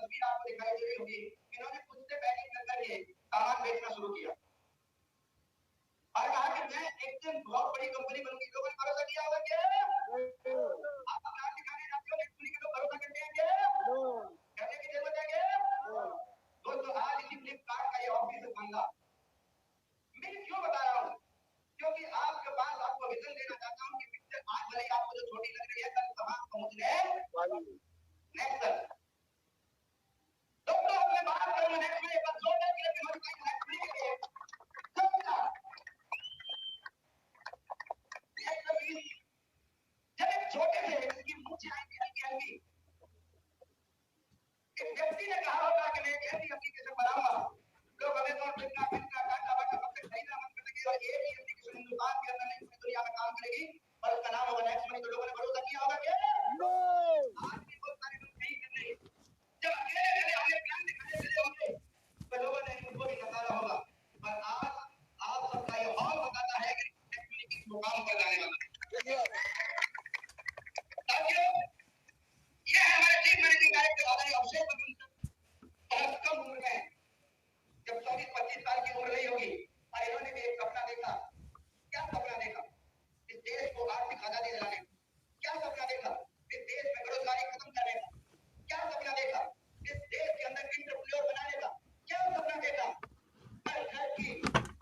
तस्वीर आपको दिखाई दे रही होगी, इन्होंने खुद से पैकिंग कर करके सामान बेचना शुरू किया और कहा कि मैं एक दिन बहुत बड़ी कंपनी बनूंगी। लोगों ने भरोसा किया होगा क्या? आप ब्रांड दिखाने जाते हो कंपनी के लोग भरोसा करते हैं क्या? करने की जरूरत है क्या? दोस्तों आज इसी फ्लिपकार्ट का ये ऑफिस बंदा मैं क्यों बता रहा हूँ, क्योंकि आपके पास आपको विजन देना चाहता हूँ कि पिक्चर आज भले आपको जो छोटी लग रही है कल कहां पहुंचने वाली है। नेक्स्ट दोस्तों अपने बात करूं नेक्स्ट में एक बार जोरदार क्लैप की नोटिफाइड नेक्स्ट के लिए जब एक छोटे से जिसकी मूंछ आई थी हल्की हल्की, एक व्यक्ति ने कहा होगा कि मैं एक ऐसी एप्लीकेशन बनाऊंगा लोग हमें तो बिना बिना डाटा वाटा सब कुछ खरीदना मन करेंगे और एक ही एप्लीकेशन हिंदुस्तान के अंदर नहीं पूरी दुनिया में काम करेगी और उसका नाम होगा नेक्स्ट मनी। तो लोगों ने भरोसा किया होगा क्या? आज भी बहुत सारे लोग नहीं कर रहे। जब अकेले अकेले हमें प्लान दिखाने चले होंगे तो लोगों ने इनको भी नकारा होगा। और आज आप सबका ये हॉल बताता है कि नेक्स्ट मनी किस मुकाम पर जाने वाला है। साथियों ये है हमारे चीफ मैनेजिंग डायरेक्टर आदरणीय अभिषेक बच्चन। बहुत कम उम्र में जब 24-25 साल की उम्र रही होगी और इन्होंने भी एक सपना देखा। क्या सपना देखा? इस देश को आर्थिक आजादी दिलाने का। क्या सपना देखा? इस देश में बेरोजगारी खत्म करने का। क्या सपना देखा? इस देश के अंदर एंटरप्रेन्योर बनाने का। क्या सपना देखा? हर घर की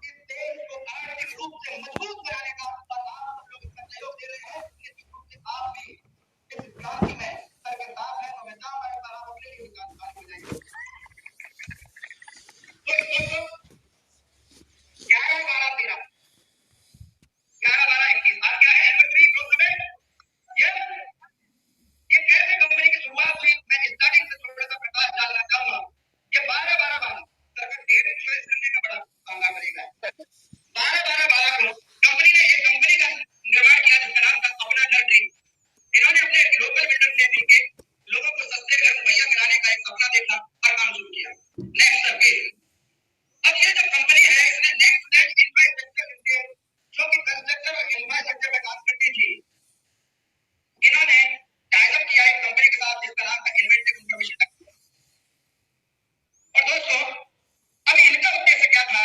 इस देश को आर्थिक रूप से मजबूत बनाने का। और आप सब लोग इसका सहयोग दे रहे हैं। निश्चित रूप से आप भी इस क्रांति में सर के साथ हैं। तो मैं चाहूंगा एक बार आप अपने लिए भी क्रांति हो जाएंगे। 11-12-13 11-12-21 आज क्या है एनिवर्सरी ग्रोथ में ये कैसे कंपनी की शुरुआत हुई मैं स्टार्टिंग से थोड़ा सा प्रकाश डालना चाहूंगा। ये 12-12-12 सर का डेट चॉइस करने का बड़ा पंगा पड़ेगा। 12-12-12 को कंपनी ने एक कंपनी का निर्माण किया जिसका नाम था अपना घर ड्रीम। इन्होंने अपने लोकल बिल्डर से मिलकर लोगों को सस्ते घर मुहैया कराने का एक सपना देखा और काम शुरू किया। नेक्स्ट सर्वे अब ये जो कंपनी है इसने नेक्स्ट जेन इंफ्रास्ट्रक्चर लिमिटेड जो कि कंस्ट्रक्शन और इंफ्रास्ट्रक्चर में काम करती थी, इन्होंने टाई अप किया एक कंपनी के साथ जिसका नाम था इन्वेंटिव इंफॉर्मेशन टेक्नोलॉजी। और दोस्तों अब इनका उद्देश्य क्या था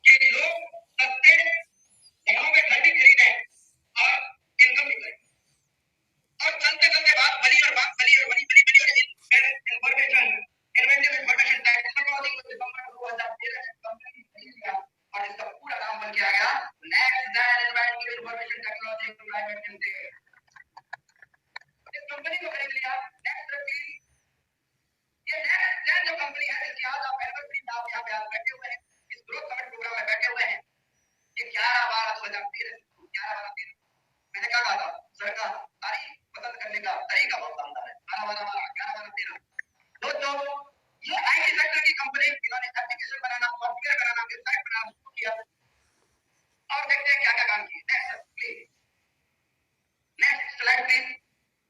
कि लोग सस्ते दामों में घर भी खरीदें और इनकम भी करें। और चलते चलते बात बनी और बनी और इंफॉर्मेशन इन्वेंटिव इंफॉर्मेशन टेक्नोलॉजी को दिसंबर 2013 में कंपनी ने लिया और इसका पूरा नाम बन गया next gen inventive information technology private limited. इस कंपनी को खरीद लिया नेक्स्ट रखी। ये नेक्स्ट जेन जो कंपनी है इसकी आज आप एनिवर्सरी में आप यहाँ पे आप बैठे हुए हैं इस ग्रोथ समिट प्रोग्राम में बैठे हुए हैं। ये 11-12-2013 11-12-13 मैंने क्या कहा था सर का तारीख पसंद करने का तरीका बहुत शानदार है। 11-12-13 दोस्तों ये आईटी सेक्टर की कंपनी इन्होंने एप्लीकेशन बनाना सॉफ्टवेयर बनाना वेबसाइट बनाना शुरू किया और देखते हैं क्या क्या काम किए। Next please next slide please.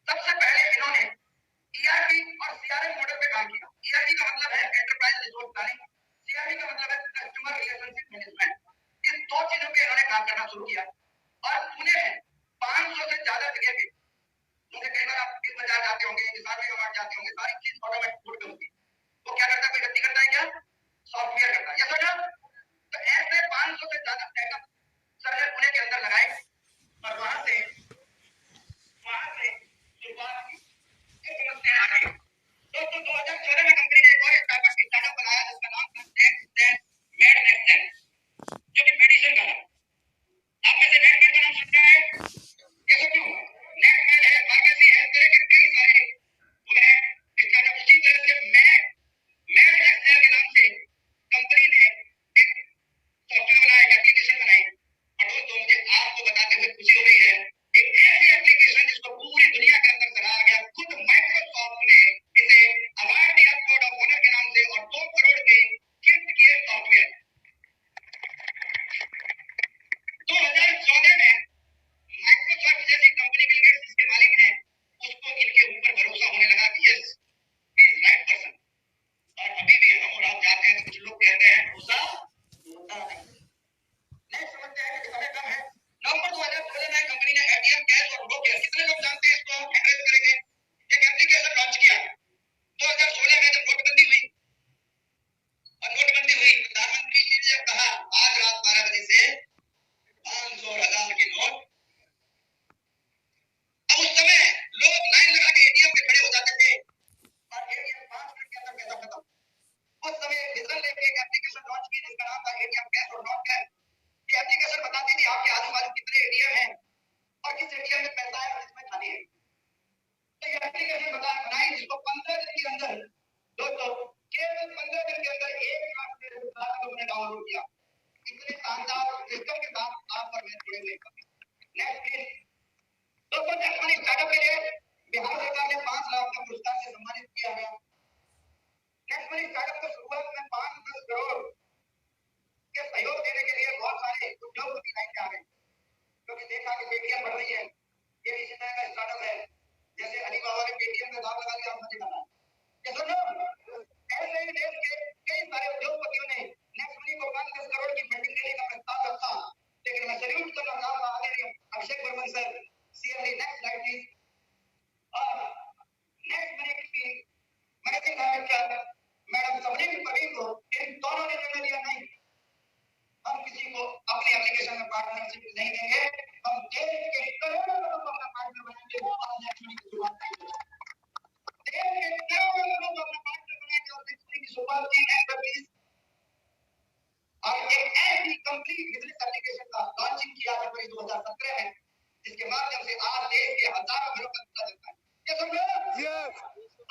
सबसे पहले इन्होंने ईआरपी और सीआरएम मॉडल पे काम किया। ईआरपी का मतलब है एंटरप्राइज रिसोर्स प्लानिंग, सीआरएम का मतलब है कस्टमर रिलेशनशिप मैनेजमेंट। इन दो चीजों पे इन्होंने काम करना शुरू किया और पुणे में 500 से ज्यादा जगह पे मुझे कई बार आप बिग बाजार जाते होंगे, निशान में इसको 15 दिन के अंदर दोस्तों, केवल 15 दिन के अंदर 1 लाख से ज्यादा लोगों ने डाउनलोड किया। इतने शानदार सिस्टम के साथ आप पर मैं जुड़े हुए। नेक्स्ट प्लीज दोस्तों, नेक्स्ट मनी स्टार्टअप के लिए बिहार सरकार ने 5 लाख का पुरस्कार से सम्मानित किया गया। नेक्स्ट मनी स्टार्टअप को शुरुआत में 5-10 करोड़ के सहयोग देने के लिए बहुत सारे उद्योगपति लाइन में आ गए, क्योंकि देखा कि पेटीएम बढ़ रही है, ये भी इसी तरह का स्टार्टअप है। जैसे अलीबाबा ने पेटीएम में दाम लगा दिया, हम मजे करना ये सुनो। ऐसे ही देश के कई सारे उद्योगपतियों ने नेक्स्ट मनी को 5-10 करोड़ की फंडिंग देने का प्रस्ताव रखा, लेकिन मैं सैल्यूट करना चाहूंगा आदरणीय Abhishek Varman sir, CMD. Next slide please. और नेक्स्ट मनी की managing director madam Sabreen Praveen को इन दोनों ने निर्णय लिया, नहीं हम किसी को अपनी एप्लीकेशन में पार्टनरशिप नहीं देंगे, हम देश के करोड़ों लोगों को अपना पार्टनर बनाएंगे और नेक्स्ट मनी की शुरुआत करेंगे। देश के करोड़ों लोगों को अपना पार्टनर बनाएंगे और नेक्स्ट मनी की शुरुआत की। Next please. और एक ऐसी कंप्लीट बिजनेस एप्लीकेशन का लॉन्चिंग किया फरवरी 2017 में, जिसके माध्यम से आज देश के हजारों घरों का पता चलता है। ये सब लोग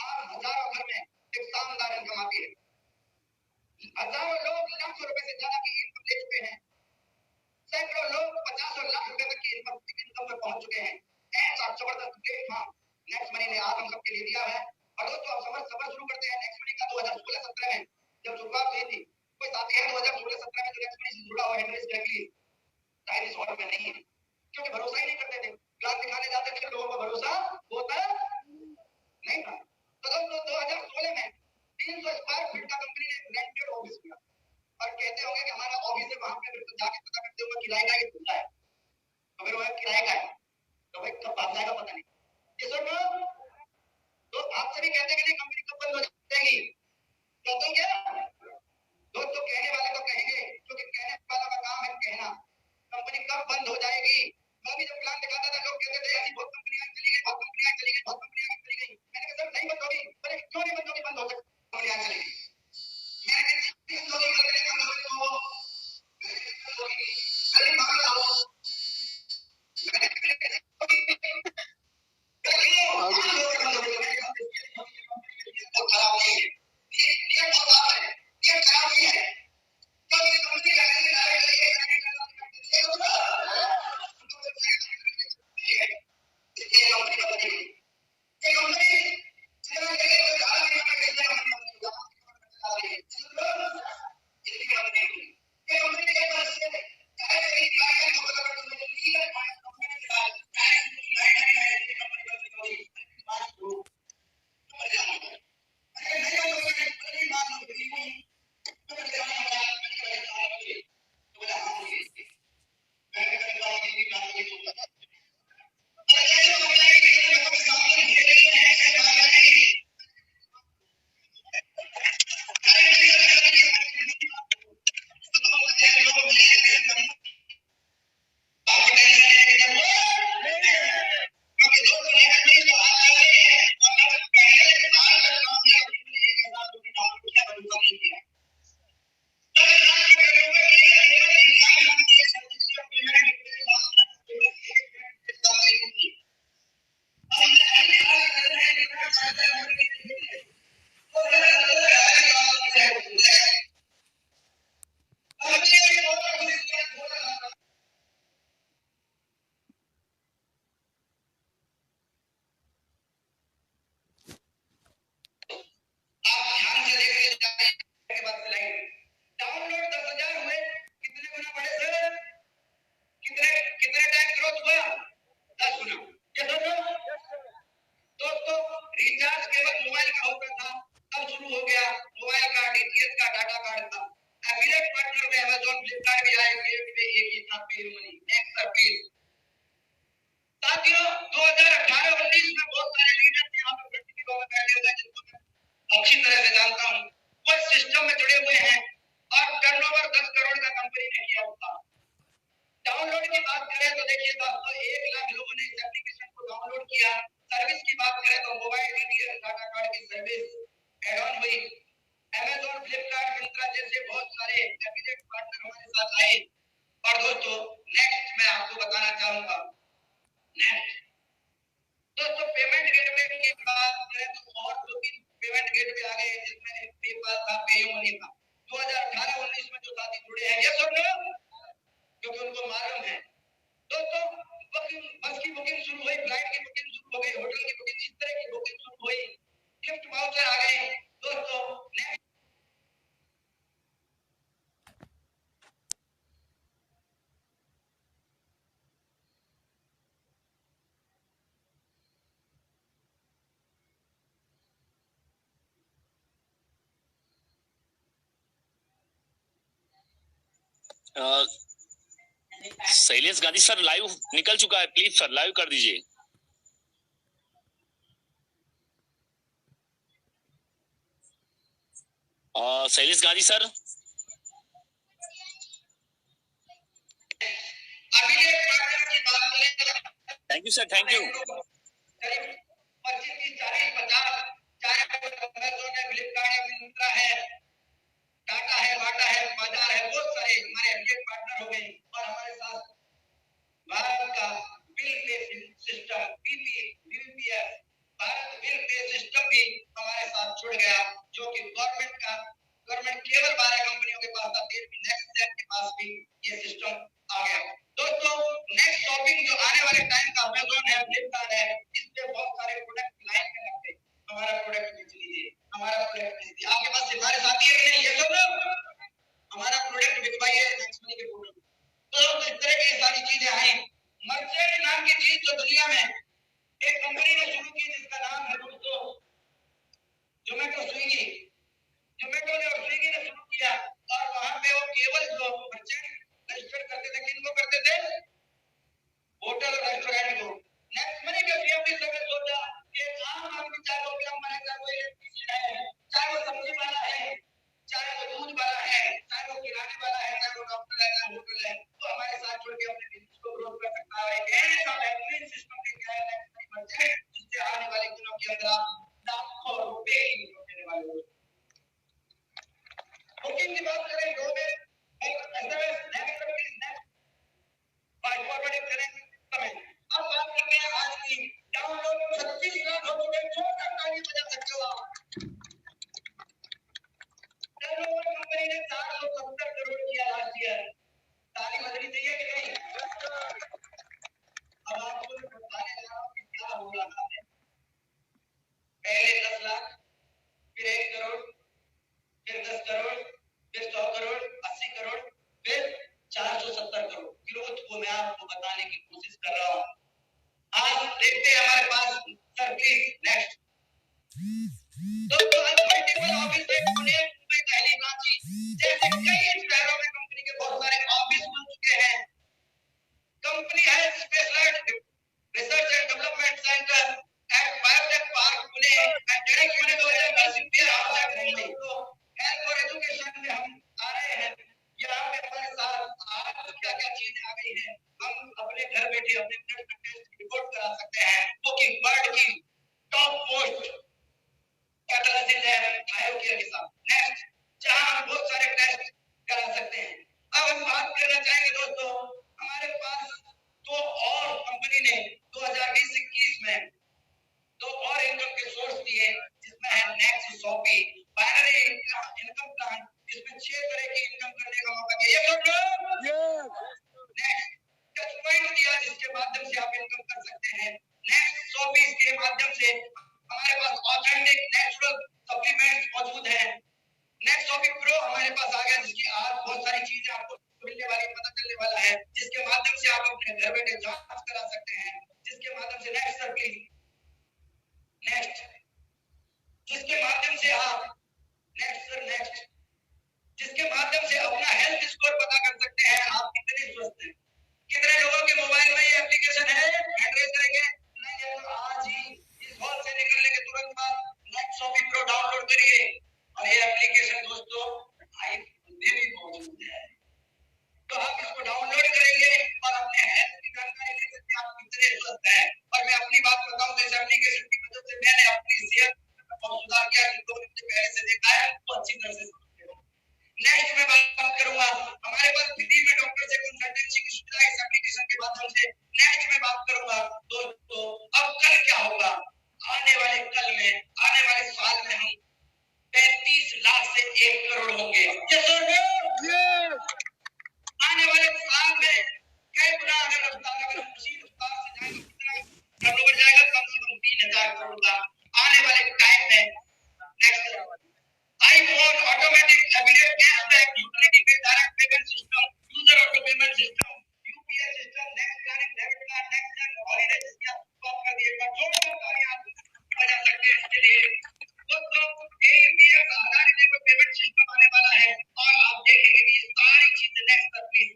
आज हजारों घर में एक शानदार इनकम आती है। हजारों लोग लाखों रुपए से ज्यादा की इनकम ले चुके हैं। सैकड़ों लोग 50 और लाख रुपए तक की इनकम पर पहुंच चुके हैं। ऐसा जबरदस्त प्लेटफॉर्म नेक्स्ट मनी ने आज हम सबके लिए दिया है। और दोस्तों, आप सफर शुरू करते हैं नेक्स्ट मनी का 2016-17 में जब शुरुआत हुई थी। कोई साथी है 2016-17 में जो नेक्स्ट मनी से जुड़ा हुआ हेनरी डायरेक्टली शायद इस ऑर्डर में नहीं है, क्योंकि भरोसा ही नहीं करते थे। प्लान दिखाने जाते थे, लोगों को भरोसा होता नहीं था। तो दोस्तों, 2016 में 300 स्क्वायर फीट का कंपनी ने रेंटेड ऑफिस किया, और कहते होंगे कि हमारा ऑफिस है, वहां पे फिर तो जाके पता करते होंगे किराए का ये खुला है, तो फिर वो किराए का है, तो भाई कब बात आएगा पता नहीं। ये सुनो, तो आप सभी कहते हैं कि कंपनी कब बंद हो जाएगी, कहते हैं क्या दोस्तों? कहने वाले तो कहेंगे, क्योंकि कहने वाला का काम है कहना। कंपनी कब बंद हो जाएगी? मैं भी जब प्लान दिखाता था, लोग कहते थे ऐसी बहुत कंपनियां चली गई, बहुत कंपनियां चली गई, बहुत कंपनियां चली गई। मैंने कहा सर नहीं बंद होगी। अरे क्यों नहीं बंद होगी? बंद हो सकती कंपनियां चली गई। शैलेश गांधी सर लाइव निकल चुका है, प्लीज सर लाइव कर दीजिए। Shailesh Gandhi sir. Thank you sir, thank you. Tata है, बाटा है, बाजार है, बहुत सारे हमारे एफिलिएट पार्टनर हो गए और हमारे साथ भारत का bill pay system BPS Bharat bill pay system भी हमारे साथ जुड़ गया, जो कि गवर्नमेंट केवल 12 कंपनियों के पास था, फिर भी नेक्स्ट जेन के पास भी ये सिस्टम आ गया। दोस्तों, नेक्स्ट शॉपिंग जो आने वाले टाइम का अमेज़न है, फ्लिपकार्ट है, इस पे बहुत सारे प्रोडक्ट लाइन में लगते हैं। हमारा प्रोडक्ट बेच लीजिए, हमारा प्रोडक्ट बेच दीजिए। आपके पास सिफारिश आती है कि नहीं? ये सब हमारा प्रोडक्ट बिकवाइए नेक्स्ट मनी के प्रोडक्ट। तो इस तरह की सारी चीजें आई। मर्चेंट नाम की चीज जो दुनिया में एक कंपनी ने शुरू की, जिसका नाम है दोस्तों जोमेटो स्विगी। जोमेटो ने और स्विगी ने शुरू किया और वहां पे वो केवल जो मर्चेंट रजिस्टर करते थे, किनको करते थे? होटल और रेस्टोरेंट को। नेक्स्ट मनी के सीएमडी सर ने सोचा कि आम आदमी, चाहे वो प्लम्बर है, चाहे वो इलेक्ट्रीशियन है, चाहे वो सब्जी वाला है, चाहे वो दूध वाला है, चाहे वो किराने वाला है, चाहे वो डॉक्टर है, चाहे होटल है, तो हमारे साथ जुड़ के अपने बिजनेस को ग्रो कर सकता है। एक ऐसा बेहतरीन सिस्टम लेके आया नेक्स्ट मनी मर्चेंट, जिससे आने वाले दिनों के अंदर आप लाखों रुपए की इनकम देने वाले हो। बुकिंग की बात करें, दो में एसएमएस नेक्स्ट बाय फॉरवर्डिंग करें समय। अब बात करते हैं आज की। डाउनलोड 36 लाख हो चुके हैं, जोरदार ताली बजा सकते हो आप। टर्नओवर कंपनी ने 470 करोड़ किया लास्ट ईयर। ताली बजनी चाहिए कि नहीं? अब आपको बताने जा रहा हूं कि क्या हो रहा है। पहले 10 लाख, फिर 1 करोड़, फिर 10 करोड़, फिर 100 करोड़, 80 करोड़, फिर 470 करोड़। ग्रोथ को मैं आपको बताने की कोशिश कर रहा हूं। आज देखते हैं हमारे पास। Sir please next. दोस्तों, आज मल्टीपल ऑफिस है, पुणे, मुंबई, दिल्ली, रांची जैसे कई शहरों में कंपनी के बहुत सारे ऑफिस खुल चुके हैं। कंपनी है specialised research and development centre at biotech park Pune and direct Pune 2020 India outside Mumbai. तो हेल्थ और एजुकेशन में हम आ रहे हैं। यहाँ पे हमारे साथ आज क्या क्या चीजें आ गई है, हम अपने घर बैठे अपने ब्लड का टेस्ट रिपोर्ट करा सकते हैं, वो कि वर्ल्ड की टॉप मोस्ट पैथोलॉजी लैब बायोकेयर के साथ। नेक्स्ट, जहां हम बहुत सारे टेस्ट करा सकते हैं। अब हम बात करना चाहेंगे दोस्तों, हमारे पास दो और कंपनी ने 2020-21 में दो और इनकम के सोर्स दिए, जिसमें है next shopee binary income plan, जिसमें 6 तरह की इनकम करने का मौका दिया। नेक्स्ट टच पॉइंट दिया, जिसके माध्यम से आप इनकम कर सकते हैं। नेक्स्ट शॉपी के माध्यम से हमारे पास ऑथेंटिक नेचुरल सप्लीमेंट्स मौजूद हैं। नेक्स्ट टॉपिक प्रो हमारे पास आ गया, जिसकी आज बहुत सारी चीजें आपको मिलने वाली, पता चलने वाला है, जिसके माध्यम से आप अपने घर बैठे जांच करा सकते हैं, जिसके माध्यम से नेक्स्ट सर प्लीज नेक्स्ट, जिसके माध्यम से आप नेक्स्ट सर नेक्स्ट, जिसके माध्यम से अपना हेल्थ स्कोर पता कर सकते हैं, आप कितने स्वस्थ हैं। कितने लोगों के मोबाइल में ये एप्लीकेशन है? एड्रेस करेंगे नहीं है तो आज ही इस हॉल से निकलने के तुरंत बाद नेक्स्ट शॉपिंग प्रो डाउनलोड करिए। और ये एप्लीकेशन दोस्तों आईफोन में भी मौजूद है, तो आप इसको डाउनलोड करेंगे और अपने हेल्थ की जानकारी ले सकते हैं, आप कितने स्वस्थ हैं। और मैं अपनी बात बताऊं तो इस एप्लीकेशन की मदद से मैंने अपनी सेहत में बहुत सुधार किया, जिनको मुझे पहले से देखा है तो अच्छी तरह से समझते हो। नेक्स्ट मैं बात करूंगा, हमारे पास फ्री में डॉक्टर से कंसल्टेंसी की सुविधा इस एप्लीकेशन के माध्यम से। नेक्स्ट मैं बात करूंगा दोस्तों, अब कल क्या होगा? आने वाले कल में, आने वाले साल में हम 35 लाख से 1 करोड़ होंगे। आने वाले साल में कई गुना अगर रफ्तार, अगर हम उसी रफ्तार से जाएंगे, कितना टर्नओवर जाएगा? कम से कम 3000 करोड़ का आने वाले टाइम में। Next, iPhone automatic affiliate cashback utility pay direct payment system, user auto payment system, UPI system, next planning debit card, next जन हॉलिडे, जिसकी आप बात कर दिए, पर जोरदार तालियां बजा सकते हैं इसके लिए। दोस्तों, API का आधारित एक पेमेंट सिस्टम आने वाला है और आप देखेंगे कि ये सारी चीजें नेक्स्ट पर प्लीज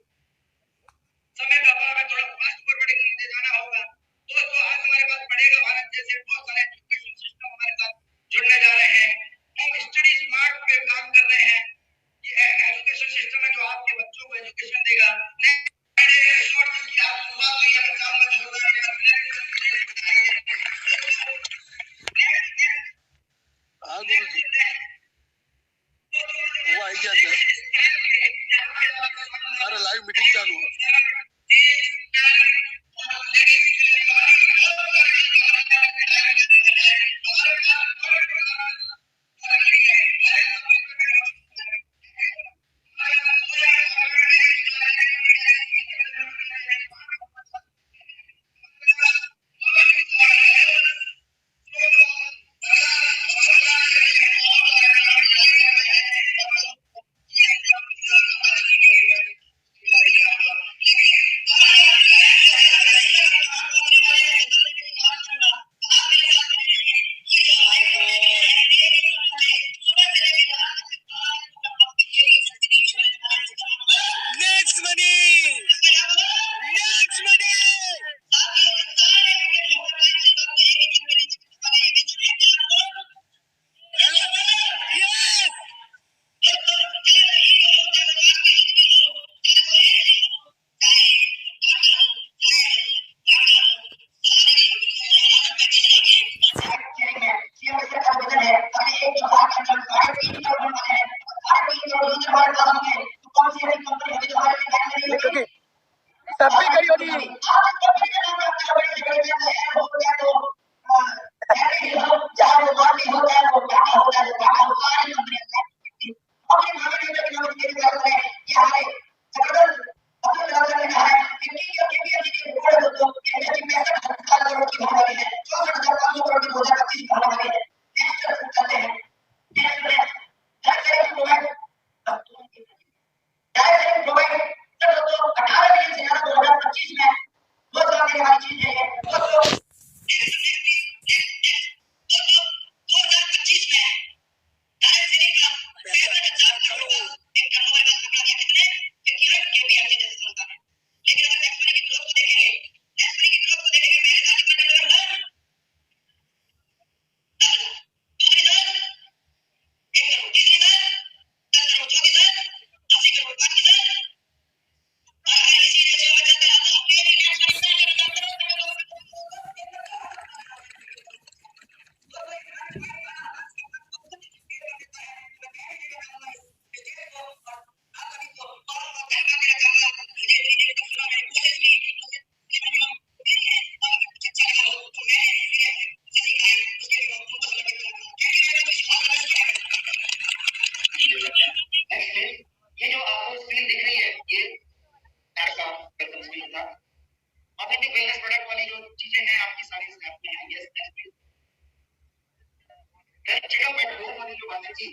जो बातें थी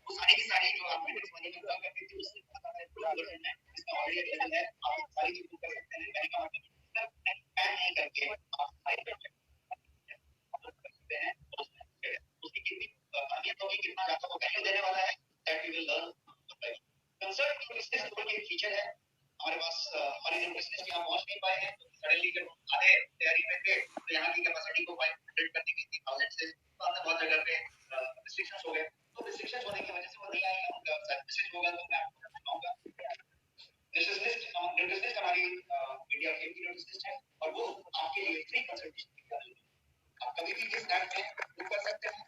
वो सारी की सारी जो आप नेक्स्ट मनी में काम करते थे उससे पता है इसका ऑलरेडी अवेलेबल है, आप सारी चीजें कर सकते हैं। मैंने कहा प्लान नहीं करके आप सारी कर सकते हैं। उसकी कितनी अहमियत होगी, कितना ज्यादा वो वैल्यू देने वाला है, that we will learn. Concern to business tool के फीचर है हमारे पास। हमारे जो बिजनेस यहाँ पहुंच नहीं पाए हैं, सडनली जब आधे तैयारी में थे तो यहाँ की कैपेसिटी को 500 करने की थी 1000 से, तो हमने बहुत जगह पे रिस्ट्रिक्शंस हो गए। तो रिस्ट्रिक्शंस होने की वजह से वो नहीं आए हैं, उनका मैसेज होगा तो मैं आपको बताऊंगा। न्यूट्रिशनिस्ट हमारी इंडिया की न्यूट्रिशनिस्ट है और वो आपके लिए फ्री कंसल्टेशन, आप कभी भी इस ऐप में बुक कर सकते हैं।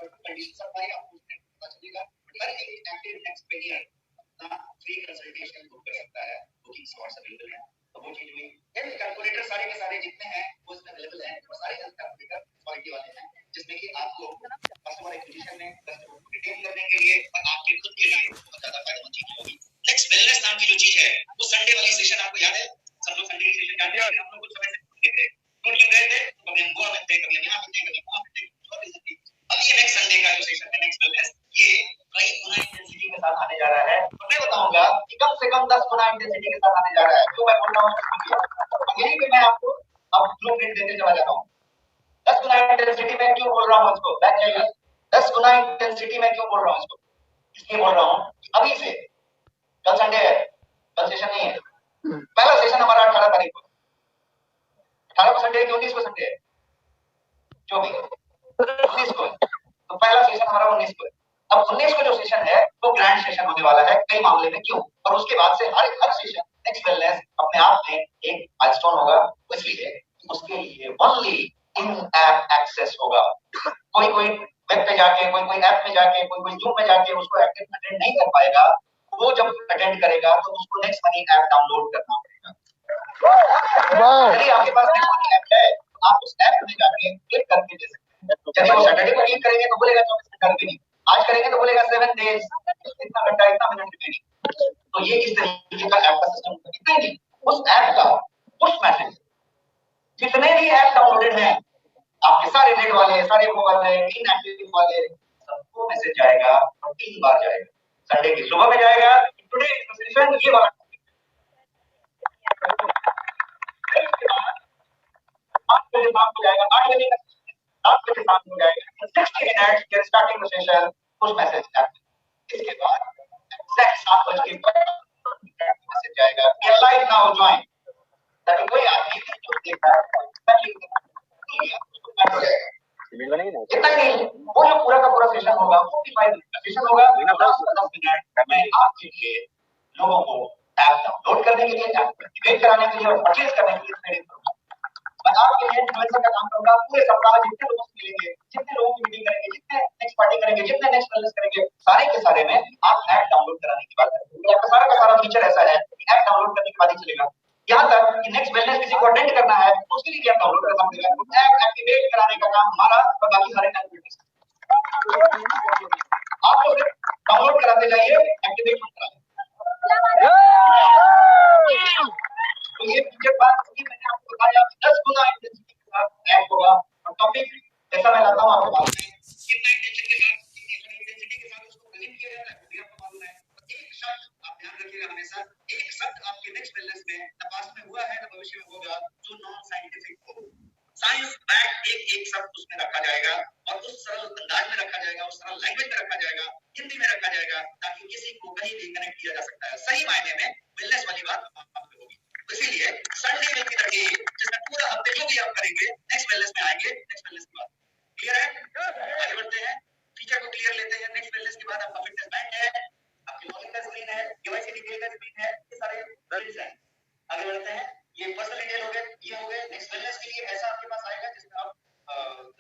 कंडीशन अप्लाई आपको उसमें पता चलेगा। हर एक एक्टिव एक्सपीरियंस अपना फ्री कंसल्टेशन बुक कर सकता है, बुकिंग स्लॉट्स अवेलेबल हैं। तो वो चीज हुई। हेल्थ कैलकुलेटर सारे के सारे जितने हैं वो इसमें अवेलेबल हैं और सारे हेल्थ कैलकुलेटर क्वालिटी वाले हैं, जिसमें कि आपको कस्टमर एक्विजिशन में, कस्टमर को रिटेन करने के लिए और आपके खुद के लिए बहुत ज्यादा फायदेमंद चीज होगी। नेक्स्ट वेलनेस नाम की जो चीज है वो संडे वाली सेशन आपको याद है? सब लोग संडे की सेशन जानते हैं, हम लोग कुछ समय से भूल गए थे, क्यों गए थे? कभी हम गोवा मिलते, कभी हम यहाँ मिलते, कभी वहाँ मिलते। अब ये नेक्स्ट संडे का जो सेशन है नेक्स्ट वेलनेस, ये कई गुना इंटेंसिटी के साथ आने जा रहा है। तो मैं बताऊंगा कि कम से कम 10 गुना इंटेंसिटी के साथ आने जा रहा है। क्यों मैं बोल रहा हूँ, यही पे मैं आपको अब ब्लूप्रिंट देते चला जा रहा हूँ। 10 गुना इंटेंसिटी में क्यों बोल रहा हूँ इसको, बैक जाइए। 10 गुना इंटेंसिटी में क्यों बोल रहा हूँ इसको, इसलिए बोल रहा हूँ अभी से, कल संडे है, कल सेशन नहीं है। पहला सेशन हमारा 18 तारीख को, 18 को संडे है कि 19 को संडे है, 19 को, तो पहला सेशन हमारा 19 को है। अब 19 को जो सेशन है वो ग्रैंड सेशन होने वाला है कई मामले में। क्यों? और उसके बाद से हर सेशन नेक्स्ट वेलनेस अपने आप में एक माइलस्टोन होगा, इसलिए उसके लिए ओनली इन ऐप एक्सेस होगा। कोई वेब पे जाके, कोई ऐप में जाके, कोई जूम में जाके उसको अटेंड नहीं कर पाएगा। वो जब अटेंड करेगा तो उसको नेक्स्ट मनी ऐप डाउनलोड करना पड़ेगा। यदि आपके पास नेक्स्ट मनी ऐप है तो आप उस ऐप में जाके क्लिक करके दे सकते हैं। यदि वो सैटरडे को क्लिक करेंगे तो बोलेगा 24 घंटा रिमेनिंग, आज करेंगे तो बोलेगा 7 डेज, इतना घंटा इतना मिनट रिमेनिंग। तो ये इस तरीके का ऐप का सिस्टम होगा। इतना ही उस ऐप का पुश मैसेज, जितने भी ऐप डाउनलोडेड हैं आपके, सारे रेड वाले, सारे वो वाले, इनएक्टिव वाले, सबको मैसेज जाएगा और 3 बार जाएगा। संडे की सुबह में जाएगा, टुडे सेशन ये वाला 8 बजे शाम को जाएगा, 8 बजे 7 बजे शाम को जाएगा, 60 मिनट्स के स्टार्टिंग सेशन पुश मैसेज है। इसके बाद एग्जैक्ट 7 बजे के मैसेज जाएगा कि लाइव नाउ ज्वाइन, ताकि कोई आदमी जो देख रहा है इतना नहीं, वो जो पूरा का पूरा सेशन होगा 45 मिनट का सेशन होगा। 10 मिनट में आपके लिए लोगों को ऐप डाउनलोड करने के लिए, ऐप एक्टिवेट कराने के लिए और परचेज करने के लिए ट्रेनिंग करूंगा। मैं आपके लिए इन्फ्लुएंसर का काम करूंगा। पूरे सप्ताह जितने लोगों से मिलेंगे, जितने लोगों की मीटिंग करेंगे, जितने नेक्स्ट पार्टी करेंगे, जितने नेक्स्ट वेलनेस करेंगे, सारे के सारे में आप ऐप डाउनलोड कराने की बात करेंगे। आपका सारा का सारा फीचर ऐसा है कि ऐप डाउनलोड करने के बाद ही चलेगा। यहाँ तक कि नेक्स्ट वेलनेस किसी को अटेंड करना है तो उसके लिए भी आप डाउनलोड करना पड़ेगा। ऐप एक्टिवेट कराने का काम हमारा और बाकी सारे कैलकुलेटर्स। आपको सिर्फ डाउनलोड कराते जाइए, एक्टिवेट मत कराइए। तो ये फीचर बात की मैंने आपको बताया 10 गुना इंटेंसिटी के साथ ऐप होगा। और टॉपिक जैसा मैं लाता हूं आपके पास में, कितना इंटेंसिटी के साथ उसको प्रेजेंट किया जाता है वो भी आपको मालूम है। एक शब्द आप ध्यान रखिएगा हमेशा, एक शब्द आपके नेक्स्ट वेलनेस में न पास्ट में हुआ है न भविष्य में होगा जो नॉन साइंटिफिक हो। साइंस बैक एक शब्द उसमें रखा जाएगा और उस सरल अंदाज में रखा जाएगा, उस सरल लैंग्वेज में रखा जाएगा, हिंदी में रखा जाएगा, ताकि किसी को कहीं भी कनेक्ट किया जा सकता है। सही मायने में वेलनेस वाली बात होगी। इसीलिए संडे में की रखिए, जिसमें पूरा हफ्ते जो भी आप करेंगे नेक्स्ट वेलनेस में आएंगे। नेक्स्ट वेलनेस के बाद क्लियर है? आगे बढ़ते हैं, फीचर को क्लियर लेते हैं। नेक्स्ट वेलनेस के बाद आपका फिटनेस बैंड है, आपकी लॉगिन का स्क्रीन है, केवाईसी डिटेल का स्क्रीन है, ये सारे फील्ड्स हैं। आगे बढ़ते हैं, ये पर्सनल डिटेल हो गए, ये हो गए। नेक्स्ट वेलनेस के लिए ऐसा आपके पास आएगा जिसमें आप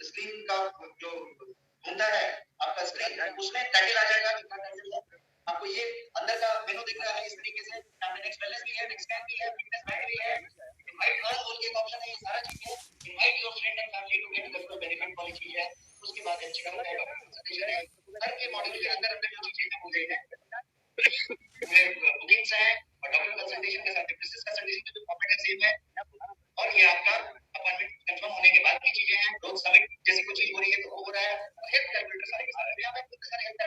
स्क्रीन का जो घूमता है आपका स्क्रीन, उसमें टाइटल आ जाएगा कि क्या टाइटल है। आपको ये अंदर का मेनू दिख रहा है इस तरीके से, यहाँ पे नेक्स्ट वेलनेस भी है, नेक्स्ट कैंप भी है, फिटनेस बैंड भी है, इनवाइट अस बोल के एक ऑप्शन है। ये सारा चीज है, invite your friend and family to get the benefit वाली चीज है। उसके बाद चेकआउट है, कंसल्टेशन है, हर के मॉड्यूल के अंदर अंदर जो चीजें हो गई है, बुकिंग्स है और डॉक्टर कंसल्टेशन के साथ बिजनेस कंसल्टेशन के जो फॉर्मेट सेम है। और ये आपका अपॉइंटमेंट कंफर्म होने के बाद की चीजें हैं। रोज समिट जैसी कुछ चीज हो रही है तो वो हो रहा है। हेल्थ कैलकुलेटर सारे के सारे यहाँ पे कितने सारे हेल्थ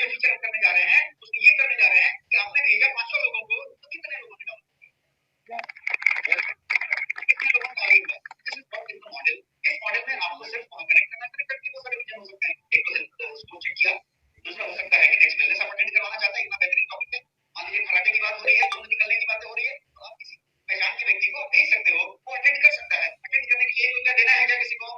जो फीचर हम करने जा रहे हैं उसमें ये करने जा रहे हैं कि आपने भेजा 500 लोगों को, तो कितने लोगों ने डाउनलोड किया, कितने लोगों का ऑडिट हुआ। This is what is the model. इस मॉडल में आपको सिर्फ कनेक्ट करना है, कनेक्ट करके बहुत सारे फीचर हो सकते हैं। एक तो हेल्थ उसको चेक किया, दूसरा हो सकता है कि नेक्स्ट वेलनेस आप अटेंड करवाना चाहते हैं, इतना बेहतरीन टॉपिक है। मान लीजिए कराटे की बात हो रही है, दूध निकलने की बातें हो रही है, तो आप किसी पहचान के व्यक्ति को भेज सकते हो, वो अटेंड कर सकता है। अटेंड करने के लिए ₹1 देना है क्या किसी को?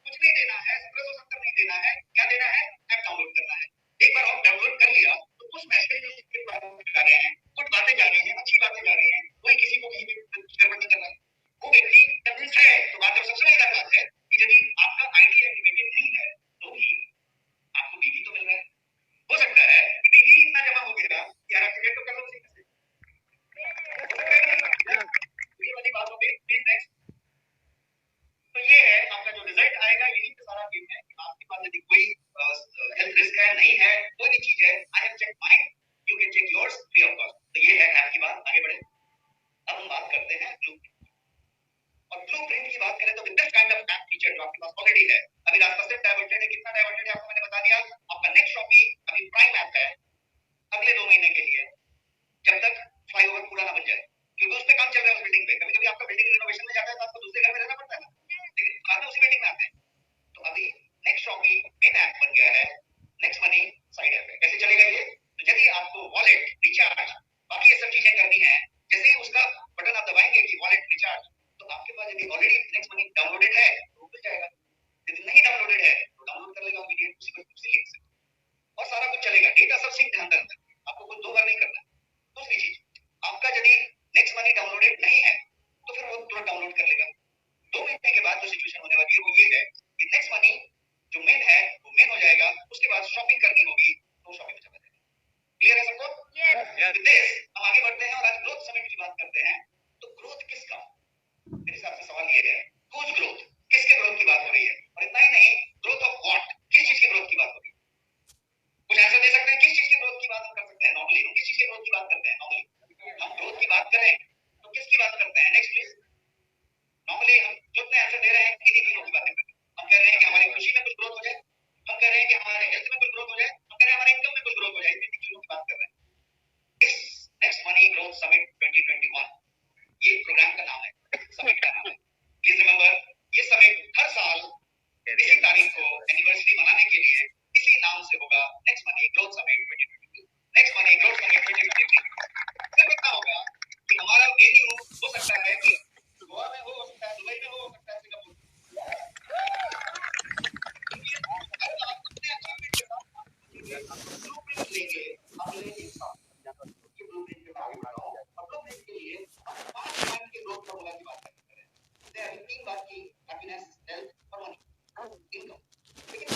कुछ नहीं देना है, 1770 नहीं देना है। क्या देना है? ऐप डाउनलोड करना है। एक बार आप डाउनलोड कर लिया तो कुछ मैसेज जा रहे हैं, कुछ बातें जा रही हैं, अच्छी बातें जा रही हैं, कोई किसी को कहीं पे गड़बड़ नहीं कर रहा है। वो व्यक्ति कन्विंस है, तो बात सबसे बड़ी बात है कि यदि आपका आईडी एक्टिवेटेड नहीं है तो भी आपको बीवी तो मिल रहा है। हो सकता है कि बीवी इतना जमा हो गया कि यार एक्टिवेट तो कर लो उसी में से। ये वाली बात हो गई। Please next. तो ये है आपका जो रिजल्ट आएगा, यही पे सारा गेम है कि आपके पास यदि कोई हेल्थ रिस्क है, नहीं है, कोई भी चीज है, I have check mine, you can check yours free of cost. तो ये है ऐप की बात। आगे बढ़े। अब हम बात करते हैं ब्लूप्रिंट। और ब्लूप्रिंट की बात करें तो with this kind of app feature जो आपके पास ऑलरेडी है, अभी रास्ता से डाइवर्टेड है, कितना डाइवर्टेड है आपको मैंने बता दिया। आपका नेक्स्ट शॉपी अभी प्राइम ऐप है अगले 2 महीने के लिए, जब तक फ्लाईओवर पूरा ना बन जाए, क्योंकि उस पे काम चल रहा है उस बिल्डिंग पे। कभी-कभी आपका बिल्डिंग रिनोवेशन में जाता है तो आपको दूसरे घर में रहना पड़ता है ना, लेकिन बाद में उसी बिल्डिंग में आते हैं। तो अभी नेक्स्ट शॉपी मेन ऐप बन गया है, नेक्स्ट मनी साइड ऐप है। कैसे चलेगा ये? तो यदि आपको वॉलेट, रिचार्ज, बाकी ये सब चीजें करनी है, जैसे ही उसका बटन आप दबाएंगे कि वॉलेट रिचार्ज, तो आपके पास यदि ऑलरेडी नेक्स्ट मनी डाउनलोडेड है तो खुल जाएगा। यदि नहीं डाउनलोडेड है तो डाउनलोड कर लेगा इमीडिएट उसी को लिंक से, और सारा कुछ चलेगा। डेटा सब सिंक है अंदर अंदर, आपको कुछ 2 बार नहीं करना। दूसरी चीज, आपका यदि नेक्स्ट मनी डाउनलोडेड नहीं है तो फिर वो तुरंत डाउनलोड कर लेगा। 2 महीने के बाद जो सिचुएशन होने वाली है वो ये है कि नेक्स्ट मनी जो मेन है वो मेन हो जाएगा, उसके बाद शॉपिंग करनी होगी तो शॉपिंग में चला जाएगा। क्लियर है सबको? यस। विद दिस हम आगे बढ़ते हैं और आज ग्रोथ समिट की बात करते हैं। तो ग्रोथ किसका? मेरे हिसाब से सवाल ये है, हुज ग्रोथ, किसके ग्रोथ की बात हो रही है? और इतना ही नहीं, ग्रोथ ऑफ व्हाट, किस चीज की ग्रोथ की बात हो रही है? कुछ आंसर दे सकते हैं? किस चीज की ग्रोथ की बात हम कर सकते हैं नॉर्मली? हम किस चीज की ग्रोथ की बात करते हैं नॉर्मली? हम ग्रोथ की बात करें तो किसकी बात करते हैं? Next please. नॉर्मली हम जितने आंसर दे रहे हैं किन्हीं चीजों की बातें करते हैं। हम कह रहे हैं कि हमारी खुशी में कुछ ग्रोथ हो जाए, हम कह रहे हैं कि हमारे हेल्थ में कुछ ग्रोथ हो जाए, हम कह रहे हैं हमारे इनकम में कुछ ग्रोथ हो जाए, इतनी चीजों की बात कर रहे हैं। इस नेक्स्ट मनी ग्रोथ समिट 2021 ये प्रोग्राम का नाम है, समिट का नाम है। प्लीज रिमेंबर, ये समिट हर साल इसी तारीख को एनिवर्सरी मनाने के लिए इसी नाम से होगा, next money growth summit 2022। Next money growth summit 2022 सिर्फ इतना होगा कि हमारा वेन्यू हो सकता है कि गोवा में हो सकता है, दुबई में हो सकता है, सिंगापुर में। ब्लूप्रिंट लेंगे अगले 1 साल, ये ब्लूप्रिंट पे आगे बढ़ाओ। और ब्लूप्रिंट के लिए हम 5 पॉइंट के ग्रोथ फॉर्मूला की बात करते हैं। जैसे अभी 3 बात की, हैप्पीनेस, हेल्थ और मनी, इनकम। लेकिन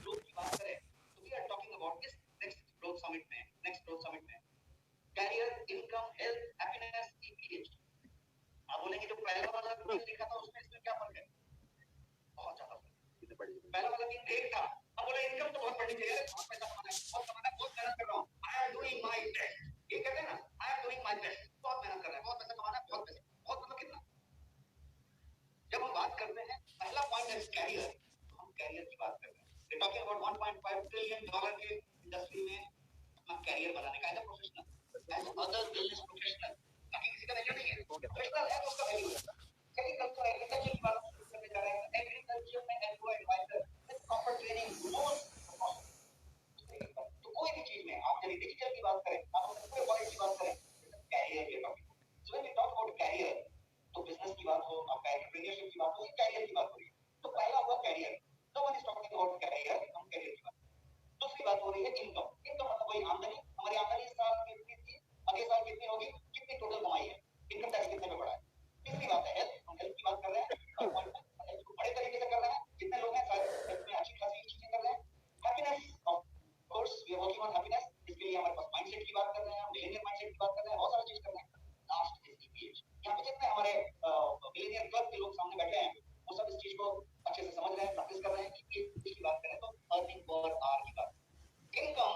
ग्रोथ की बात करें तो we are talking about this next growth summit में, career, income, health, happiness, EPH. आप बोलेंगे जो पहला वाला ग्रोथ लिखा था उसमें इसमें क्या फर्क है? बहुत ज्यादा फर्क। पहला वाला 3 एक था, अब बोले इनकम तो बहुत बड़ी है, बहुत पैसा कमाना है, बहुत मेहनत कर रहा हूँ, I am doing my best. ये कहते हैं ना, I am doing my best, बहुत मेहनत कर रहा है, बहुत पैसा कमाना है, बहुत पैसा, बहुत मतलब कितना। जब हम बात करते हैं पहला पॉइंट है कैरियर, हम कैरियर की बात कर रहे हैं। We talking about 1.5 trillion dollar के इंडस्ट्री में अपना कैरियर बनाने का, as a professional, as other business professional. बाकी किसी का वैल्यू नहीं है, प्रोफेशनल है तो उसका वैल्यू है। सेकंड एग्रीकल्चर की बात करने जा रहे हैं। एग्रीकल्चर में agro advisor with proper training, तो कोई भी चीज में आप यदि डिजिटल की बात करें, आप अपने कॉलेज की बात करें, कैरियर के topic. So when we talk about career, तो बिजनेस की बात हो, आपका एंटरप्रेन्योरशिप की बात हो, कैरियर की बात हो रही है। तो पहला हुआ career, no one is talking about career, हम कैरियर की बात। दूसरी बात हो रही है इनकम। इनकम मतलब वही आमदनी, हमारी आमदनी इस साल कितनी थी, अगले साल कितनी होगी, कितनी टोटल कमाई है, इनकम टैक्स कितने पे बढ़ा है। तीसरी बात है हेल्थ, हम हेल्थ की बात कर रहे हैं, हेल्थ को बड़े तरीके से कर रहे हैं, जितने लोग हैं सारे हेल्थ में अच्छी खासी चीजें कर रहे हैं। Happiness, of course we are working on happiness, इसके लिए हमारे पास माइंडसेट की बात कर रहे हैं, हम मिलेनियर माइंडसेट की बात कर रहे हैं, बहुत सारी चीज कर रहे हैं। Last is EPH. यहाँ पे जितने हमारे मिलेनियर क्लब के लोग सामने बैठे हैं वो सब इस चीज को अच्छे से समझ रहे हैं, प्रैक्टिस कर रहे हैं। ईपीएच की बात करें तो अर्निंग पर आवर की बात, इनकम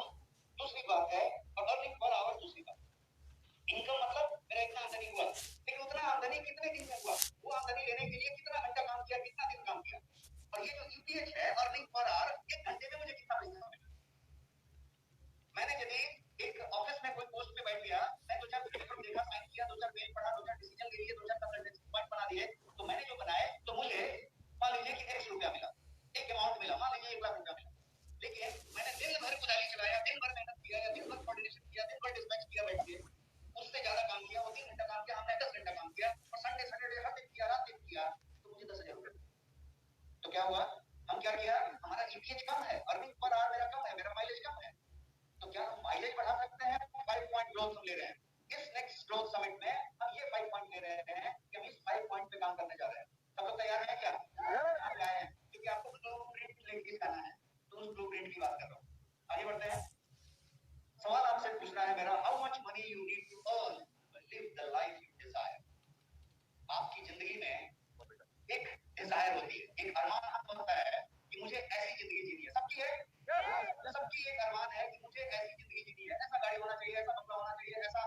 ले रहे हैं। इस नेक्स्ट ग्रोथ समिट में हम ये 5 पॉइंट ले रहे हैं कि हम इस 5 पॉइंट पे काम करने जा रहे हैं। सब लोग तैयार हैं क्या? आप आए हैं क्योंकि आपको ब्लूप्रिंट लेके जाना है, तो उस ब्लूप्रिंट की बात कर रहा हूँ। आगे बढ़ते हैं। सवाल आपसे पूछना है मेरा, how much money you need to earn to live the life you desire. आपकी जिंदगी में एक डिजायर होती है, एक अरमान होता है कि मुझे ऐसी जिंदगी जीनी है। सबकी है, सबकी एक अरमान है कि मुझे ऐसी जिंदगी जीनी है, ऐसा गाड़ी होना चाहिए, ऐसा बंगला होना चाहिए, ऐसा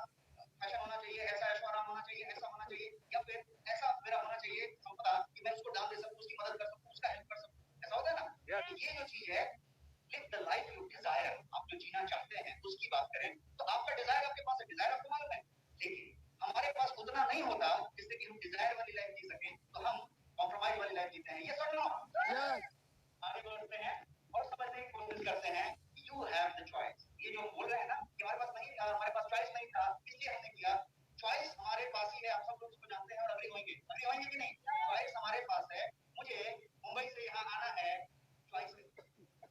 फैशन होना चाहिए, ऐसा ऐशो आराम होना चाहिए, ऐसा होना चाहिए, या फिर ऐसा मेरा होना चाहिए संपदा कि मैं उसको दान दे सकूं, उसकी मदद कर सकूं, उसका हेल्प कर सकूं। ऐसा होता है ना? ये जो चीज है, live the life you Dzire, आप जो जीना चाहते हैं उसकी बात करें तो आपका डिजायर आपके पास है, डिजायर आपको मालूम है, लेकिन हमारे पास उतना नहीं होता जिससे कि हम डिजायर वाली लाइफ जी सकें, तो हम कॉम्प्रोमाइज वाली लाइफ जीते हैं। ये सुन लो, आगे बढ़ते हैं और समझने की कोशिश करते हैं। You have the choice. ये जो बोल रहे हैं ना कि हमारे पास नहीं था, हमारे पास चॉइस नहीं था, इसलिए हमने किया। चॉइस हमारे पास ही है, आप सब लोग इसको जानते हैं और अग्री होंगे कि नहीं? चॉइस हमारे पास है। मुझे मुंबई से यहाँ आना है, चॉइस है।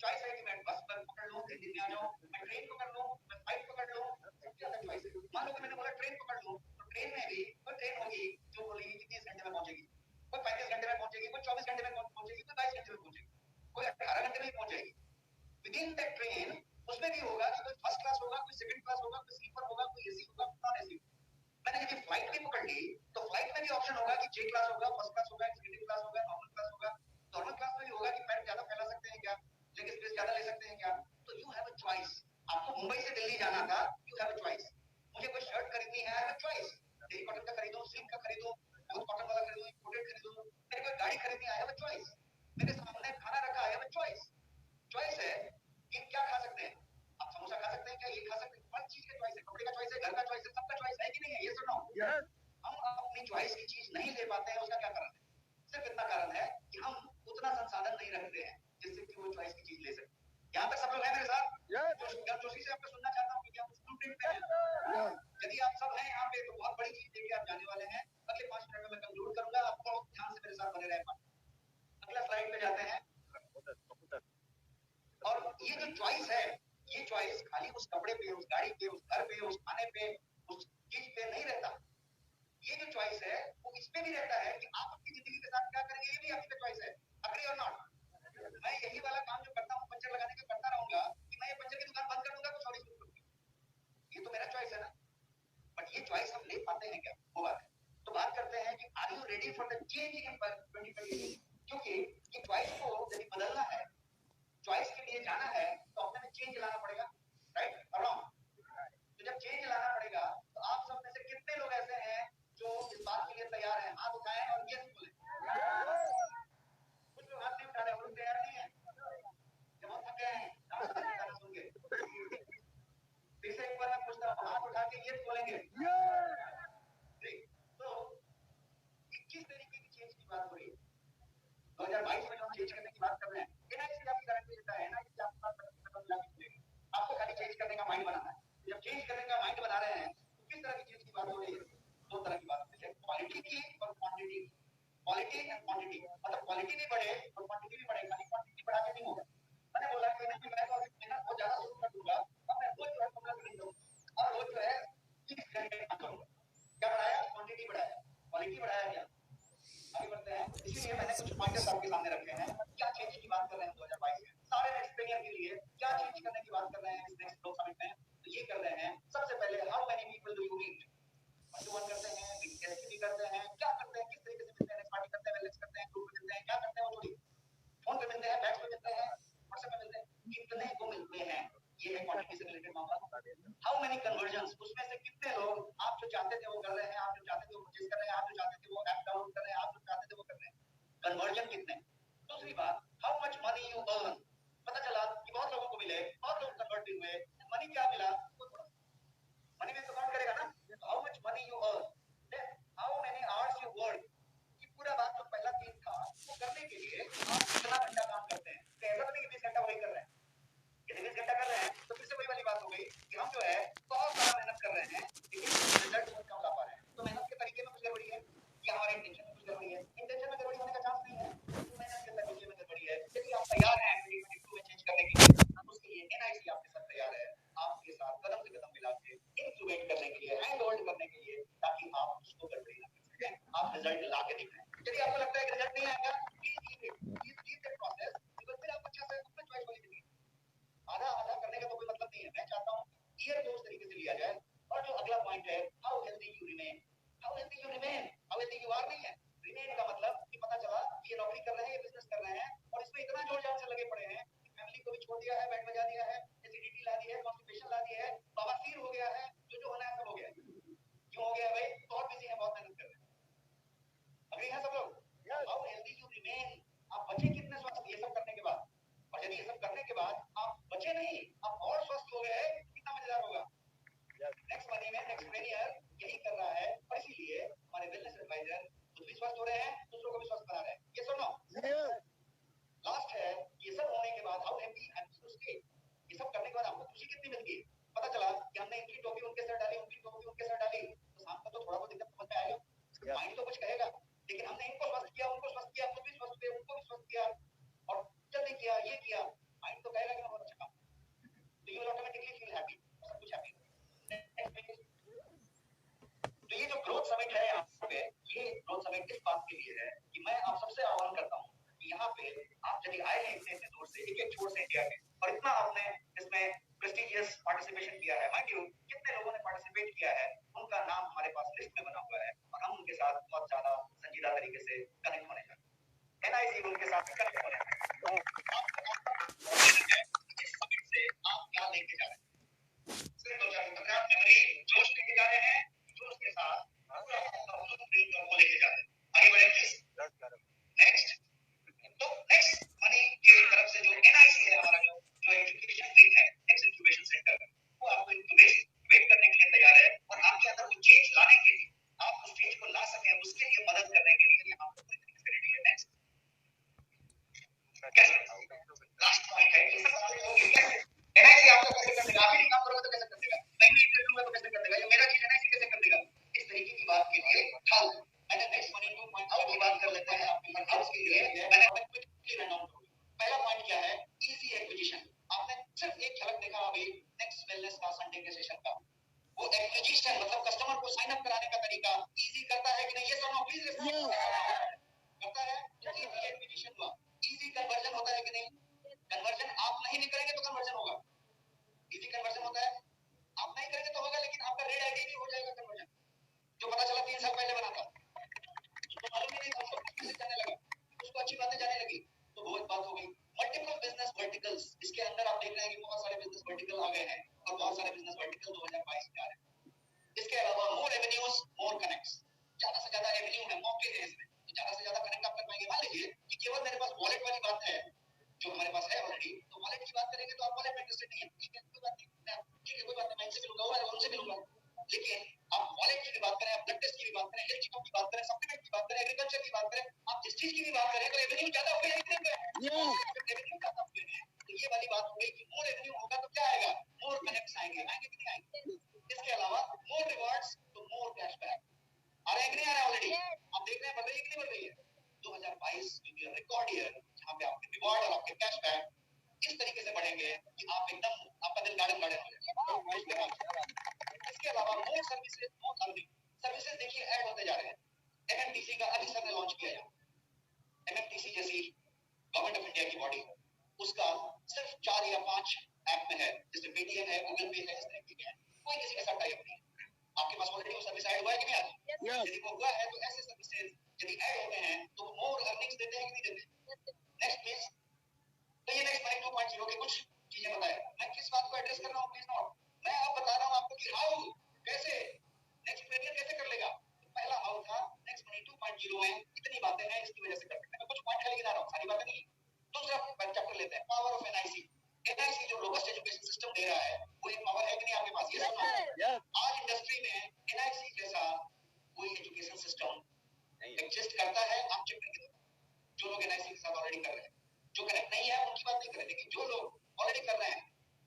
चॉइस है कि मैं बस पकड़ लूं, दिल्ली में आ जाऊं, मैं ट्रेन पकड़ लूं, मैं फ्लाइट पकड़ लूं, सबसे ज्यादा चॉइस है। मान लो कि मैंने बोला ट्रेन पकड़ लूं, तो ट्रेन में भी कोई ट्रेन होगी जो बोलेगी कि 30 घंटे में पहुंचेगी, कोई 35 घंटे में पहुंचेगी, कोई 24 घंटे में पहुंचेगी, कोई 22 घंटे में पहुंचेगी, कोई 18 घंटे में पहुंच जाएगी। विद इन दैट ट्रेन उसमें भी होगा कि कोई फर्स्ट क्लास होगा, कोई सेकंड क्लास होगा, कोई स्लीपर होगा, कोई एसी होगा, नॉन एसी। मैंने यदि फ्लाइट भी पकड़ ली तो फ्लाइट में भी ऑप्शन होगा कि जे क्लास होगा, फर्स्ट क्लास होगा, एग्जीक्यूटिव क्लास होगा, नॉर्मल क्लास होगा। नॉर्मल क्लास में भी होगा कि पैर ज्यादा फैला सकते हैं क्या, लेग स्पेस ज्यादा ले सकते हैं क्या। तो यू हैव अ चॉइस। आपको मुंबई से दिल्ली जाना था, यू हैव अ चॉइस। मुझे कोई शर्ट खरीदनी है, I have a choice. Terry cotton का खरीदूं, सिल्क का खरीदूं, बहुत कॉटन वाला खरीदूं, इंपोर्टेड खरीदूं, मेरे को गाड़ी खरीदनी है, आई हैव अ चॉइस। मेरे सामने खाना रखा है, I have a choice. Choice है कि क्या खा सकते हैं। आप समोसा खा सकते हैं क्या, ये खा सकते हैं, हर चीज का चॉइस है, कपड़े का चॉइस है, घर का चॉइस है, सबका चॉइस है कि नहीं है? ये सुनो, हम अपनी चॉइस की चीज नहीं ले पाते हैं, उसका क्या कारण है? सिर्फ इतना कारण है कि हम उतना संसाधन नहीं रखते हैं जिससे कि वो चॉइस की चीज ले सके। यहाँ तक सब लोग हैं मेरे साथ? जोशी से आपको सुनना चाहता हूँ कि आप ब्लूप्रिंट पे हैं। यदि आप सब हैं यहाँ पे तो बहुत बड़ी चीज लेके आप जाने वाले हैं। अगले 5 मिनट में मैं कंक्लूड करूंगा, आप बहुत ध्यान से मेरे साथ बने रहें। अगला स्लाइड पे जाते हैं। और ये जो चॉइस है, ये चॉइस खाली उस कपड़े पे, उस गाड़ी पे, उस घर पे, उस खाने पे, उस चीज पे नहीं रहता। ये जो चॉइस है वो इस पे भी रहता है कि आप अपनी जिंदगी के साथ क्या करेंगे, ये भी आपकी चॉइस है। अग्री और नॉट? मैं यही वाला काम जो करता हूँ पंचर लगाने का करता रहूंगा कि मैं ये पंचर की दुकान बंद कर दूंगा, कुछ और ही शुरू करूंगा। ये तो मेरा चॉइस है ना। बट ये चॉइस हम ले पाते हैं क्या, वो बात है। तो बात करते हैं कि are you ready for the change in 2022? क्योंकि ये चॉइस को यदि बदलना है, चॉइस के लिए जाना है, तो अपने में चेंज लाना पड़ेगा, राइट और रॉन्ग? तो जब चेंज लाना पड़ेगा तो आप सब में से कितने लोग ऐसे हैं जो इस बात के लिए तैयार हैं? हाथ उठाएं और यस बोलें। कुछ लोग हाथ नहीं उठा रहे, वो लोग तैयार नहीं है, जब हम थक गए हैं गाना सुन के। फिर से एक बार मैं पूछता हूँ, हाथ उठा के यस बोलेंगे? तो 21 तरीके की चेंज की बात हो रही है। 2022 में जो हम चेंज करने की बात कर रहे हैं, एनआईसी आपकी गारंटी देता है, एनआईसी आपके पास आपको खाली चेंज करने का माइंड बनाना है। जब चेंज करने का माइंड बना रहे हैं तो किस तरह की चेंज की बात हो रही है? 2 तरह की बात हो रही है, क्वालिटी की और क्वांटिटी की। क्वालिटी एंड क्वांटिटी, मतलब क्वालिटी भी बढ़े और क्वांटिटी भी बढ़े, खाली क्वांटिटी बढ़ा के नहीं होगा। मैंने बोला कि नहीं, मैं तो मेहनत बहुत ज्यादा शुरू कर दूंगा, अब मैं रोज जो है 15 मिनट दूंगा और रोज जो है 30 घंटे काम करूंगा। क्या बढ़ाया? क्वांटिटी बढ़ाया, क्वालिटी बढ़ाया क्या? आगे बढ़ते हैं। इसीलिए मैंने कुछ पॉइंटर्स आपके सामने रखे हैं। क्या चेंज की बात कर रहे हैं 2022 में, सारे नेक्स्ट प्लेयर के लिए क्या चेंज करने की बात कर रहे हैं इस नेक्स्ट ग्रोथ समिट में? तो ये कर रहे हैं, सबसे पहले how many people do you meet? One to one करते हैं, वीडियो करते हैं, क्या करते हैं, किस तरीके से मिलते हैं, पार्टी करते हैं, वेलनेस करते हैं, ग्रुप में मिलते हैं, क्या करते हैं वो थोड़ी फोन पे मिलते हैं, बैच पे मिलते हैं, व्हाट्सएप पे मिलते हैं, कितने को मिलते हैं? ये है क्वांटिटी से रिलेटेड मामला। हाउ मेनी कन्वर्जन्स, उसमें से कितने लोग आप जो चाहते थे वो कर रहे हैं, आप जो चाहते थे वो परचेज कर रहे हैं, आप जो चाहते थे वो ऐप डाउनलोड कर रहे हैं, आप जो चाहते थे वो कर रहे हैं। कन्वर्जन कितने? दूसरी बात, how much money you earn. पता चला कि बहुत लोगों को मिले, बहुत लोग कन्वर्ट भी हुए, मनी क्या मिला? मनी में तो काउंट करेगा ना। How much money you earn, then how many hours you work. ये पूरा बात जो पहला 3 था वो करने के लिए आप कितना घंटा काम करते हैं? तो ऐसा नहीं कि 20 घंटा वही कर रहे हैं। यदि 20 घंटा कर रहे हैं तो फिर से वही वाली बात हो गई कि हम जो है बहुत सारा मेहनत कर रहे हैं लेकिन रिजल्ट बहुत कम ला पा रहे हैं। तो मेहनत के तरीके में कुछ गड़बड़ी है या हमारे इंटेंशन में कुछ गड़बड़ी है? इंटेंशन में गड़बड़ी होने का चांस नहीं है, तो मेहनत के तरीके में गड़बड़ी है। यदि आप तैयार हैं 2022 में चेंज करने के लिए, उसके लिए एनआईसी आपके साथ तैयार है, आपके साथ कदम से कदम मिला के इन इंक्यूबेट करने के लिए, हैंड होल्ड करने के लिए, ताकि आप उसको गड़बड़ी ना कर सकें, आप रिजल्ट ला के दिखाएं। यदि आपको लगता है कि रिजल्ट नहीं आएगा, please leave that process, because फिर आप अच्छा से अपना चॉइस वाली जिंदगी आधा आधा करने का तो कोई मतलब नहीं है। मैं चाहता हूँ ईयर को उस तरीके से लिया जाए। और जो अगला पॉइंट है, how healthy you remain, how healthy you remain, how healthy you are नहीं है। रिमेन का मतलब कि पता चला कि ये नौकरी कर रहे हैं, ये बिजनेस कर रहे हैं और इसमें इतना जोर जान से लगे पड़े हैं कि फैमिली को भी छोड़ दिया है, बैंड बजा दिया है, एसिडिटी ला दी है, कॉन्स्टिपेशन ला दी है, बवासीर हो गया है, जो होना है सब हो गया। क्यों हो गया भाई? बहुत बिजी है, बहुत मेहनत कर रहे हैं। अग्री है सब लोग? हाउ हेल्दी यू रिमेन, आप बचे कितने स्वस्थ ये सब करने के बाद। और यदि ये सब करने के बाद आप बचे नहीं, आप और स्वस्थ हो गए, कितना मजेदार होगा। नेक्स्ट मनी में नेक्स्ट ट्रेनियर यही कर रहा है और इसीलिए हमारे वेलनेस एडवाइजर खुद भी स्वस्थ हो रहे हैं, दूसरों को भी स्वस्थ बना रहे हैं। ये सुनो, लास्ट है, ये सब होने के बाद हाउ हैप्पी आई एम उसके, ये सब करने के बाद आपको खुशी कितनी मिलती है। पता चला कि हमने इनकी टोपी उनके सर डाली, उनकी टोपी उनके सर डाली, तो शाम को तो थोड़ा बहुत दिक्कत समझ में आएगा, माइंड तो कुछ कहेगा, लेकिन हमने इनको स्वस्थ किया, उनको स्वस्थ किया, खुद भी स्वस्थ हुए, उनको भी स्वस्थ किया और जल्दी किया, ये किया, माइंड तो कहेगा कि मैं बहुत अच्छा काम, तो you will automatically feel happy, सब कुछ हैप्पी। तो ये जो ग्रोथ समिट है यहाँ पे, ये ग्रोथ समिट इस बात के लिए है कि मैं आप सबसे आह्वान करता हूँ कि यहाँ पे आप यदि आए हैं इतने इतने दूर से, एक एक छोर से इंडिया के, और इतना आपने इसमें प्रेस्टिजियस पार्टिसिपेशन किया है, माइंड यू कितने लोगों ने पार्टिसिपेट किया है, उनका नाम हमारे पास लिस्ट में बना हुआ है और हम उनके साथ बहुत ज्यादा संजीदा तरीके से कनेक्ट होने जा रहे हैं। एनआईसी उनके साथ कनेक्ट होने जा रहे हैं। इस समिट से आप क्या लेके जा रहे हैं? सिर्फ 2015 मेमोरी जोश लेके जा रहे हैं, जोश के साथ पूरा ब्लूप्रिंट को लेके जा रहे हैं। आगे बढ़े प्लीज। नेक्स्ट, तो नेक्स्ट मनी के तरफ से जो एनआईसी है हमारा, जो एजुकेशन विंग है, नेक्स्ट इंक्यूबेशन सेंटर, वो आपको इंक्यूबेट करने के लिए तैयार है और आपके अंदर वो चेंज लाने के लिए, आप उस चेंज को ला सके उसके लिए मदद करने के लिए यहाँ पर पूरी तरीके से रेडी है। नेक्स्ट कैसे, लास्ट पॉइंट है कि सब बातें होंगी कैसे, एनआईसी आपको कैसे कर देगा, आप ही नहीं काम करोगे तो कैसे कर देगा, मैं नहीं कर लूंगा तो कैसे कर देगा, ये मेरा चीज एनआईसी कैसे कर देगा, इस तरीके की बात के लिए हाउ मैंने नेक्स्ट मनी 2.0 की बात कर लेते हैं आपके फंड हाउस के लिए। मैंने क्विकली रन डाउन करूंगा। पहला पॉइंट क्या है, इजी एक्विजिशन। आपने सिर्फ एक झलक देखा अभी नेक्स्ट वेलनेस का संडे के सेशन का, वो एक्विजिशन मतलब कस्टमर को साइन अप कराने का तरीका इजी करता है कि नहीं, ये सुनो प्लीज, करता है तो इजी एक्विजिशन हुआ। इजी कन्वर्जन होता है कि नहीं, कन्वर्जन आप नहीं भी करेंगे तो कन्वर्जन होगा, इजी कन्वर्जन होता है, आप नहीं करेंगे तो होगा, लेकिन आपका रेड आईडी भी हो जाएगा कन्वर्जन, जो पता चला 3 साल पहले बना था, तो मालूम ही नहीं था, उसको मैसेज जाने लगा, उसको अच्छी बातें जाने लगी, तो बहुत बात हो गई। मल्टीपल बिजनेस वर्टिकल्स, इसके अंदर आप देख रहे हैं कि बहुत सारे बिजनेस वर्टिकल आ गए हैं और बहुत सारे बिजनेस वर्टिकल 2022 में आ रहे हैं। इसके अलावा मोर रेवेन्यूज मोर कनेक्ट्स, ज्यादा से ज्यादा रेवेन्यू है, मौके हैं इसमें, तो ज्यादा से ज्यादा कनेक्ट आप कर पाएंगे। मान लीजिए कि केवल मेरे पास वॉलेट वाली बात है, जो हमारे पास है ऑलरेडी, तो वॉलेट की बात करेंगे तो आप वॉलेट में इंटरेस्टेड नहीं है, ठीक है कोई बात नहीं, ठीक है कोई बात नहीं, मैं इनसे मिलूंगा और उनसे मिलूंगा, लेकिन आप वॉलेट की भी बात करें, आप ब्लड टेस्ट की भी बात करें, हेल्थ चेकअप की बात करें, सप्लीमेंट की बात करें, एग्रीकल्चर की बात करें, आप जिस चीज की भी बात करें, तो रेवेन्यू ज्यादा हो गया, रेवेन्यू ज्यादा हो गया, तो ये वाली बात हो गई कि मोर रेवेन्यू होगा तो क्या आएगा, मोर कनेक्ट्स आएंगे, आएंगे कि नहीं आएंगे। इसके अलावा मोर रिवॉर्ड्स तो मोर कैशबैक आ रहे हैं कि नहीं आ रहे हैं, ऑलरेडी आप देख रहे हैं, बढ़ रही है कि नहीं बढ़ रही है। 2022 will be a record year, जहां पे आपके रिवॉर्ड और आपके कैशबैक इस तरीके से बढ़ेंगे कि आप एकदम, आपका दिल गार्डन गार्डन हो जाएगा। इसके अलावा मोर सर्विसेज मोर अर्निंग, सर्विसेज देखिए ऐड होते जा रहे हैं। एमएमटीसी का अभी सर ने लॉन्च किया है, एमएमटीसी जैसी गवर्नमेंट ऑफ इंडिया की बॉडी है, उसका सिर्फ 4 या 5 ऐप में है, जैसे पेटीएम है, गूगल पे है, इस तरीके के हैं, कोई किसी के साथ टाइप नहीं है। आपके पास ऑलरेडी वो सर्विस ऐड हुआ है कि नहीं आज? यदि वो हुआ है तो ऐसे सर्विसेज यदि ऐड होते हैं तो मोर अर्निंग्स देते हैं कि नहीं देते। नेक्स्ट प्लीज, तो ये नेक्स्ट मनी 2.0 के कुछ चीजें बताए, मैं किस बात को एड्रेस कर रहा हूँ प्लीज नोट, मैं अब बता रहा हूँ आपको कि हाउ, कैसे नेक्स्ट ट्रेनियर कैसे कर लेगा। पहला हाउ था, नेक्स्ट मनी 2.0 में इतनी बातें हैं, इसकी वजह से कर सकते हैं, मैं कुछ पॉइंट खाली गिना रहा हूँ, सारी बातें नहीं। दूसरा चैप्टर लेते हैं, पावर ऑफ एनआईसी। एनआईसी जो रोबस्ट एजुकेशन सिस्टम दे रहा है, वो एक पावर है कि नहीं आपके पास, ये सुनो। आज इंडस्ट्री में एनआईसी जैसा कोई एजुकेशन सिस्टम एग्जिस्ट करता है, आप चेक करके देखो। जो लोग एनआईसी के साथ ऑलरेडी कर रहे हैं, जो कनेक्ट नहीं है उनकी बात नहीं कर रहे, लेकिन जो लोग ऑलरेडी कर रहे हैं,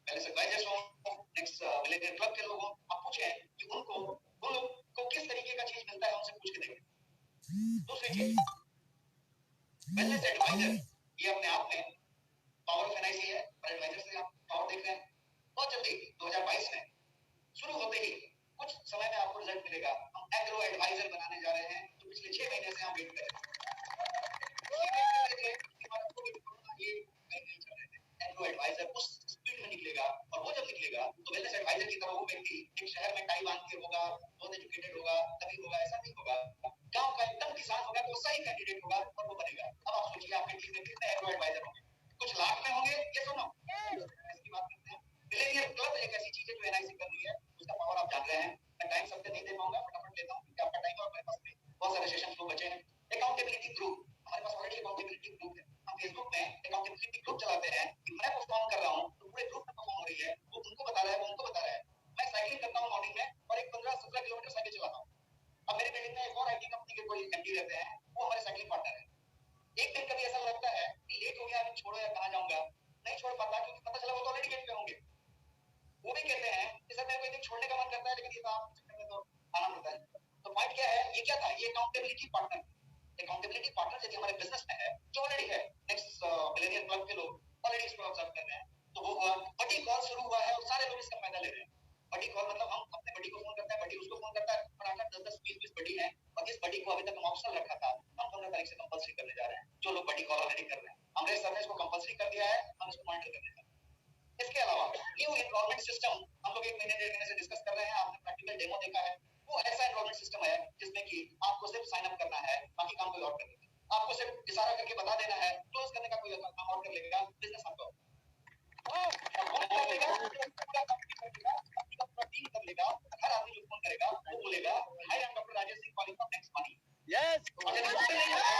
पहले से एडवाइजर्स हो, नेक्स्ट मिलेनियर क्लब के लोग हो, आप पूछें कि उनको, उन लोग को किस तरीके का चीज मिलता है, उनसे पूछ के देखें। दूसरी चीज, वेलनेस एडवाइजर, ये अपने आप में पावर ऑफ एनआईसी है, और एडवाइजर से आप पावर देख रहे हैं। बहुत जल्दी 2022 में शुरू होते ही कुछ समय में आपको रिजल्ट मिलेगा। हम एग्रो एडवाइजर बनाने जा रहे हैं, तो पिछले 6 महीने से हम वेट कर रहे थे कि हमारा कोविड कोरोना ये नहीं चल रहे थे। एग्रो एडवाइजर उस स्पीड में निकलेगा, और वो जब निकलेगा तो वेलनेस एडवाइजर की तरह वो व्यक्ति एक शहर में टाई बांध के होगा, बहुत एजुकेटेड होगा, तभी होगा, ऐसा नहीं होगा। गांव का एकदम किसान होगा तो सही कैंडिडेट होगा और वो बनेगा। अब आप सोचिए आपके टीम में कितने एग्रो एडवाइजर होंगे? कुछ लाख में होंगे, ये सुनो इसकी बात करते हैं। मिलेनियर क्लब एक ऐसी चीज है जो एनआईसी कर रही है, उसका पावर आप जान रहे हैं। मैं टाइम सबसे नहीं दे पाऊंगा, फटाफट लेता हूं क्योंकि आपका टाइम और मेरे पास नहीं। बहुत सारे सेशन फ्लो बचे हैं। अकाउंटेबिलिटी ग्रुप, हमारे पास ऑलरेडी अकाउंटेबिलिटी ग्रुप है। हम फेसबुक में अकाउंटेबिलिटी ग्रुप चलाते हैं कि मैं परफॉर्म कर रहा हूं तो पूरे ग्रुप में परफॉर्म हो रही है, वो उनको बता रहा है, वो उनको बता रहा है। मैं साइकिलिंग करता हूं मॉर्निंग में और एक 15-17 किलोमीटर साइकिल चलाता हूं। अब मेरे बिल्डिंग में एक और आईटी कंपनी के कोई एमडी रहते हैं, वो हमारे साइकिलिंग पार्टनर है। एक दिन कभी ऐसा लगता है कि लेट हो गया, अभी छोड़ो या कहां जाऊंगा, नहीं छोड़ पाता क्योंकि पता चला वो तो ऑलरेडी गेट पे होंगे। वो भी कहते हैं कि सर मेरे को एक दिन छोड़ने का मन करता है, लेकिन ये काम चक्कर में तो आना पड़ता है। तो पॉइंट क्या है, ये क्या था, ये अकाउंटेबिलिटी पार्टनर। अकाउंटेबिलिटी पार्टनर यदि हमारे बिजनेस में है, जो ऑलरेडी है, नेक्स्ट मिलेनियर क्लब के लोग ऑलरेडी इसको ऑब्जर्व कर रहे हैं, तो वो हुआ बड़ी कॉल शुरू हुआ है और सारे लोग इसका फायदा ले रहे हैं। बड़ी कॉल मतलब हम अपने बड़ी को फोन करते हैं, बड़ी उसको फोन करता है, और 8-10, 20 बड़ी है, और इस बड़ी को अभी तक हम ऑप्शनल रखा था, हम 15 तारीख से कंपल्सरी करने जा रहे हैं। जो लोग बड़ी कॉल ऑलरेडी कर रहे हैं, अंग्रेज सर ने इसको कंपल्सरी कर दिया है, हम इसको मॉनिटर करने जा रहे हैं। इसके अलावा न्यू एनरोलमेंट सिस्टम हम लोग 1 महीने 1.5 महीने से डिस्कस कर रहे हैं। आपने प्रैक्टिकल डेमो देखा है। वो ऐसा एनरोलमेंट सिस्टम है जिसमें कि आपको सिर्फ साइन अप करना है, बाकी काम कोई और कर लेगा। आपको सिर्फ इशारा करके बता देना है, क्लोज करने का कोई काम और कर लेगा, बिजनेस आपका कर लेगा, पूरा कंपनी कर लेगा, कंपनी का पूरा टीम कर लेगा। हर आदमी जो फोन करेगा वो बोलेगा hi, I am doctor Rajesh Singh calling from Next Money. Yes, और यदि उससे नहीं होगा,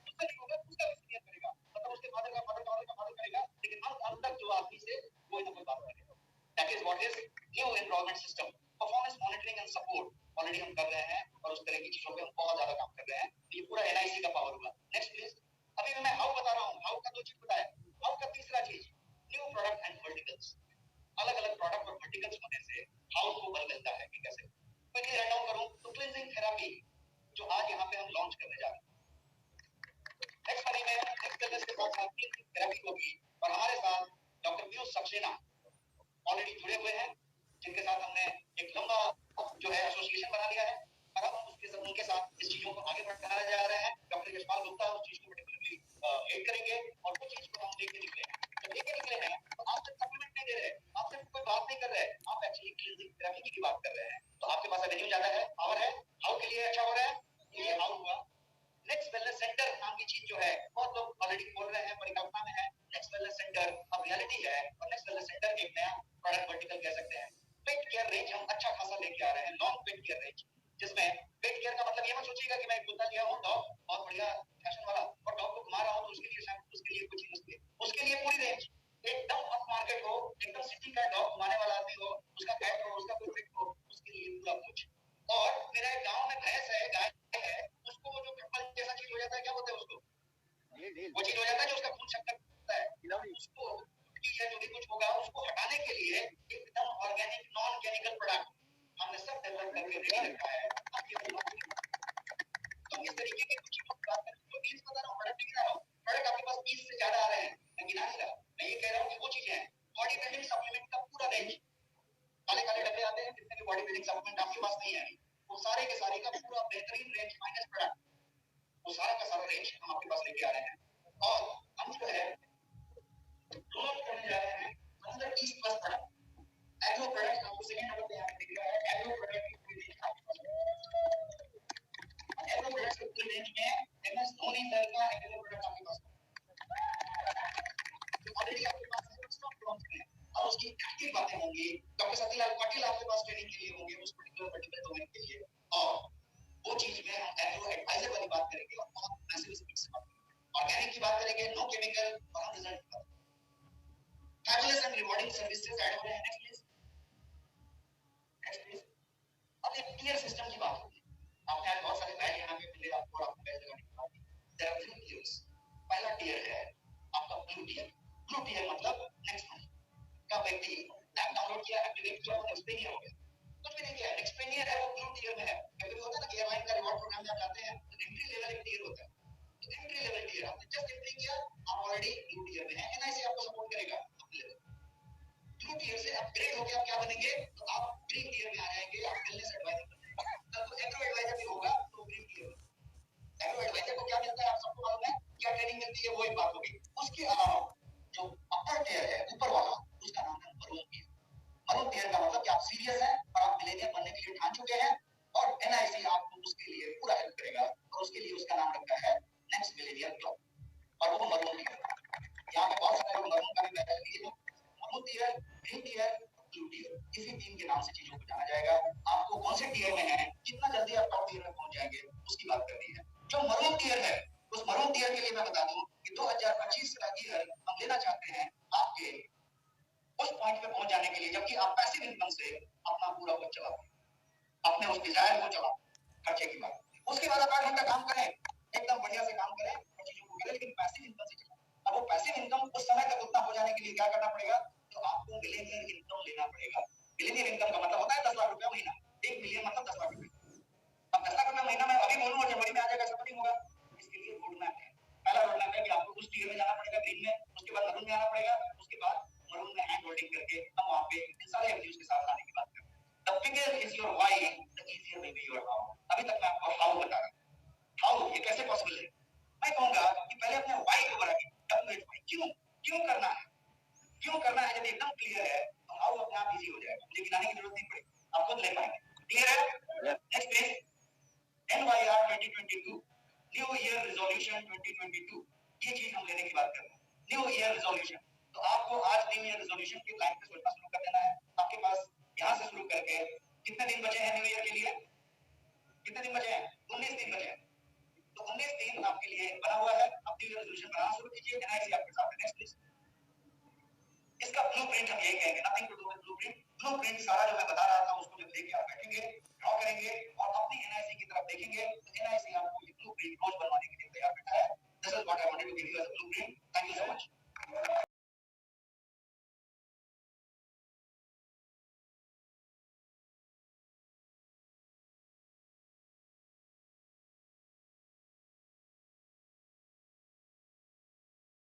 उससे नहीं होगा, उसका भी सीनियर करेगा, मतलब उसके फादर का फादर का फादर का फादर करेगा, लेकिन अंत तक जो आदमी से कोई ना कोई बात करेगा। That is what is new enrolment system. Performance monitoring and support already हम कर रहे हैं, और उस तरह की चीजों पे हम बहुत ज्यादा काम कर रहे हैं। ये पूरा एनआईसी का पावर हुआ। Next please. अभी मैं हाउ बता रहा हूँ, हाउ का 2 चीज बताया, हाउ का तीसरा चीज न्यू प्रोडक्ट एंड वर्टिकल्स। अलग अलग प्रोडक्ट और वर्टिकल्स होने से हाउ को बल मिलता है कि कैसे। क्विकली रन डाउन करूं तो क्लींजिंग थेरेपी जो आज यहाँ पे हम लॉन्च करने जा रहे हैं, नेक्स्ट मनी में नेक्स्ट वेलनेस के साथ साथ क्लींजिंग थेरेपी होगी, और हमारे साथ डॉक्टर पीयूष सक्सेना ऑलरेडी जुड़े हुए हैं, जिनके साथ हमने एक लंबा जो है एसोसिएशन बना लिया है, और अब हम उनके साथ इस चीजों को आगे बढ़ाने जा रहे हैं। डॉक्टर यशपाल गुप्ता उस चीज को पर्टिकुलरली लीड करेंगे, और वो चीज को हम लेके निकले हैं। जब लेके निकले हैं तो आप सिर्फ सप्लीमेंट नहीं दे रहे, आप सिर्फ कोई बात नहीं कर रहे, आप एक्चुअली क्लींजिंग थेरेपी की भी बात कर रहे हैं। तो आपके पास एवेन्यू ज्यादा है, पावर है, हाउ के लिए अच्छा हो रहा है, ये हाउ हुआ। नेक्स्ट वेलनेस सेंटर नाम की चीज जो है, बहुत लोग ऑलरेडी बोल रहे हैं, परिकल्पना में है। नेक्स्ट वेलनेस सेंटर अब रियलिटी है, और नेक्स्ट वेलनेस सेंटर एक नया प्रोडक्ट वर्टिकल कह सकते हैं। पेट केयर रेंज हम अच्छा खासा लेके आ रहे हैं, लॉन्ग पेट केयर रेंज, जिसमें पेट केयर का मतलब ये मत सोचिएगा कि मैं एक कुत्ता लिया हूँ डॉग, बहुत बढ़िया फैशन वाला, और डॉग को घुमा रहा हूँ तो उसके लिए शायद उसके लिए कुछ चीज, उसके लिए पूरी रेंज एकदम अप मार्केट हो, एकदम सिटी का डॉग घुमाने वाला आदमी हो, उसका कैट हो, उसका कोई पेट हो, उसके लिए पूरा कुछ। और मेरा एक गांव में भैंस है, गाय है, उसको वो जो कपल जैसा चीज हो जाता है, क्या बोलते हैं उसको, वो चीज हो जाता है जो उसका खून शक्कर होता है, उसको या जो भी कुछ होगा उसको हटाने के लिए एकदम ऑर्गेनिक नॉन केमिकल प्रोडक्ट हमने सब डेवलप करके रेडी रखा है। तो इस तरीके के कुछ चीजों की बात करें तो मींस बता रहा हूँ, प्रोडक्ट गिना रहा हूँ, प्रोडक्ट आपके पास 20 से ज्यादा आ रहे हैं, मैं गिना नहीं रहा, मैं ये कह रहा हूँ कि वो चीजें हैं। बॉडी बिल्डिंग सप्लीमेंट का पूरा रेंज, काले काले डब्बे आते हैं, जितने भी बॉडी बिल्डिंग सप्लीमेंट आपके पास नहीं है, वो सारे के सारे का पूरा बेहतरीन रेंज माइनस प्रोडक्ट, वो सारा का सारा रेंज हम आपके पास लेके आ रहे हैं। और हम जो है लॉन्च करने जा रहे हैं अंदर 30 प्लस प्रोडक्ट एग्रो प्रोडक्ट। आपको सेकंड नंबर पे यहाँ पे दिख रहा है एग्रो प्रोडक्ट की पूरी रेंज आपके पास है। एग्रो प्रोडक्ट की पूरी रेंज में एमएस धोनी सर का एग्रो प्रोडक्ट आपके पास है, जो ऑलरेडी आपके पास है, स्टॉक लॉन्च में है, और उसकी एक्टिव बातें होंगी। डॉक्टर सतीलाल पाटिल आपके पास ट्रेनिंग के लिए होंगे उस पर्टिकुलर डोमेन के लिए, और वो चीज में हम एग्रो एडवाइजर वाली बात करेंगे और बहुत मैसिव स्पीड से बात करेंगे। ऑर्गेनिक की बात करेंगे, नो केमिकल, और हम रिजल्ट की बात करेंगे। Fabulous and rewarding services add हो रहे हैं। Next please, next please. अब एक टियर सिस्टम की बात होगी। आपने आज बहुत सारे बैग यहाँ पे मिले आपको, और आपको बैग लगाने की बात है। There are 3 tiers. पहला टियर है आपका ब्लू टियर। ब्लू टियर मतलब नेक्स्ट मंथ का व्यक्ति ऐप डाउनलोड किया, एक्टिवेट किया, और नेक्स्ट पे हो गया, कुछ भी नहीं किया, एक्सपेंडियर है वो ब्लू टियर में है। कभी होता है ना कि एयरलाइन का रिवॉर्ड प्रोग्राम में आप जाते हैं तो एंट्री लेवल एक टियर होता है, तो एंट्री लेवल टियर आपने जस्ट एंट्री किया, आप ऑलरेडी ब्लू टियर में है, एनआईसी आपको सपोर्ट करेगा अपने लेवल। ब्लू टियर से अपग्रेड होकर आप क्या बनेंगे, तो आप ग्रीन टियर में आ जाएंगे, आप वेलनेस एडवाइजर बन जाएंगे। कल को एग्रो एडवाइजर भी होगा तो ग्रीन टियर। एग्रो एडवाइजर को क्या मिलता है आप सबको मालूम है, क्या ट्रेनिंग मिलती है, वो एक बात होगी। उसके अलावा जो अपर टियर है, ऊपर वाला, उसका नाम है मरून टियर। मरून टियर का मतलब कि आप सीरियस हैं और आप मिलेनियर बनने के लिए ठान चुके हैं, और एनआईसी आपको उसके लिए पूरा हेल्प करेगा, और उसके लिए उसका नाम रखा है नेक्स्ट मिलेनियर क्लब, और वो मरून टियर। यहाँ पे बहुत सारे लोग मरून का भी बैठे लिए, maroon tier, green tier, blue tier, इसी तीन के नाम से चीजों को जाना जाएगा। आपको कौन से टियर में है, कितना जल्दी आप टॉप टियर में पहुंच जाएंगे, उसकी बात करनी है। जो मरून टियर है, उस मरून टियर के लिए मैं बता दूं कि 2025 का ईयर हम लेना चाहते हैं आपके उस पॉइंट पे पहुंच जाने के लिए जबकि आप पैसिव इनकम से अपना पूरा कुछ चला, अपने उस डिजायर को चला, खर्चे की बात। उसके बाद आप 8 घंटा काम करें, एकदम बढ़िया से काम करें और चीजों को करें, लेकिन पैसिव इनकम से चला। अब वो पैसिव इनकम उस समय तक उतना हो जाने के लिए क्या करना पड़ेगा, तो आपको मिलेनियर इनकम लेना पड़ेगा। मिलेनियर इनकम का मतलब होता है 10 लाख रुपया महीना। 1 मिलियन मतलब 10 लाख रुपया। अब 10 लाख रुपया महीना मैं अभी बोलूं और जनवरी में आ जाएगा, ऐसा नहीं होगा। इसके लिए रोड मैप है। पहला रोड मैप है कि आपको उस टियर में जाना पड़ेगा, ग्रीन में, उसके बाद मरून में आना पड़ेगा, उसके बाद मरून में हैंड होल्डिंग करके हम वहां पे इन सारे एवन्यूज के साथ आने की बात करते हैं। The bigger is your why, the easier will be your how. अभी तक मैं आपको how बता रहा हूं। how ये कैसे पॉसिबल है, मैं कहूंगा कि पहले अपने why को बनाइए। WHY, क्यों क्यों करना है, क्यों करना है, जब एकदम क्लियर है तो how अपने आप इजी हो जाएगा, मुझे गिनाने की जरूरत नहीं पड़ेगी, आप खुद ले पाएंगे। क्लियर है? Next page, NYR 2022, new year resolution 2022, ये चीज हम लेने की बात कर रहे हैं। न्यू ईयर रेजोल्यूशन, तो आपको आज न्यू ईयर रेजोल्यूशन की लाइन पे सोचना शुरू कर देना है। आपके पास यहाँ से शुरू करके कितने दिन बचे हैं न्यू ईयर के लिए, कितने दिन बचे हैं, 19 दिन बचे हैं। तो 19 दिन आपके लिए बना हुआ है, अब न्यू ईयर रेजोल्यूशन बनाना शुरू कीजिए। एनआईसी आपके साथ है। Next please. इसका ब्लूप्रिंट हम यही कहेंगे, nothing to do with blueprint. Blueprint सारा जो मैं बता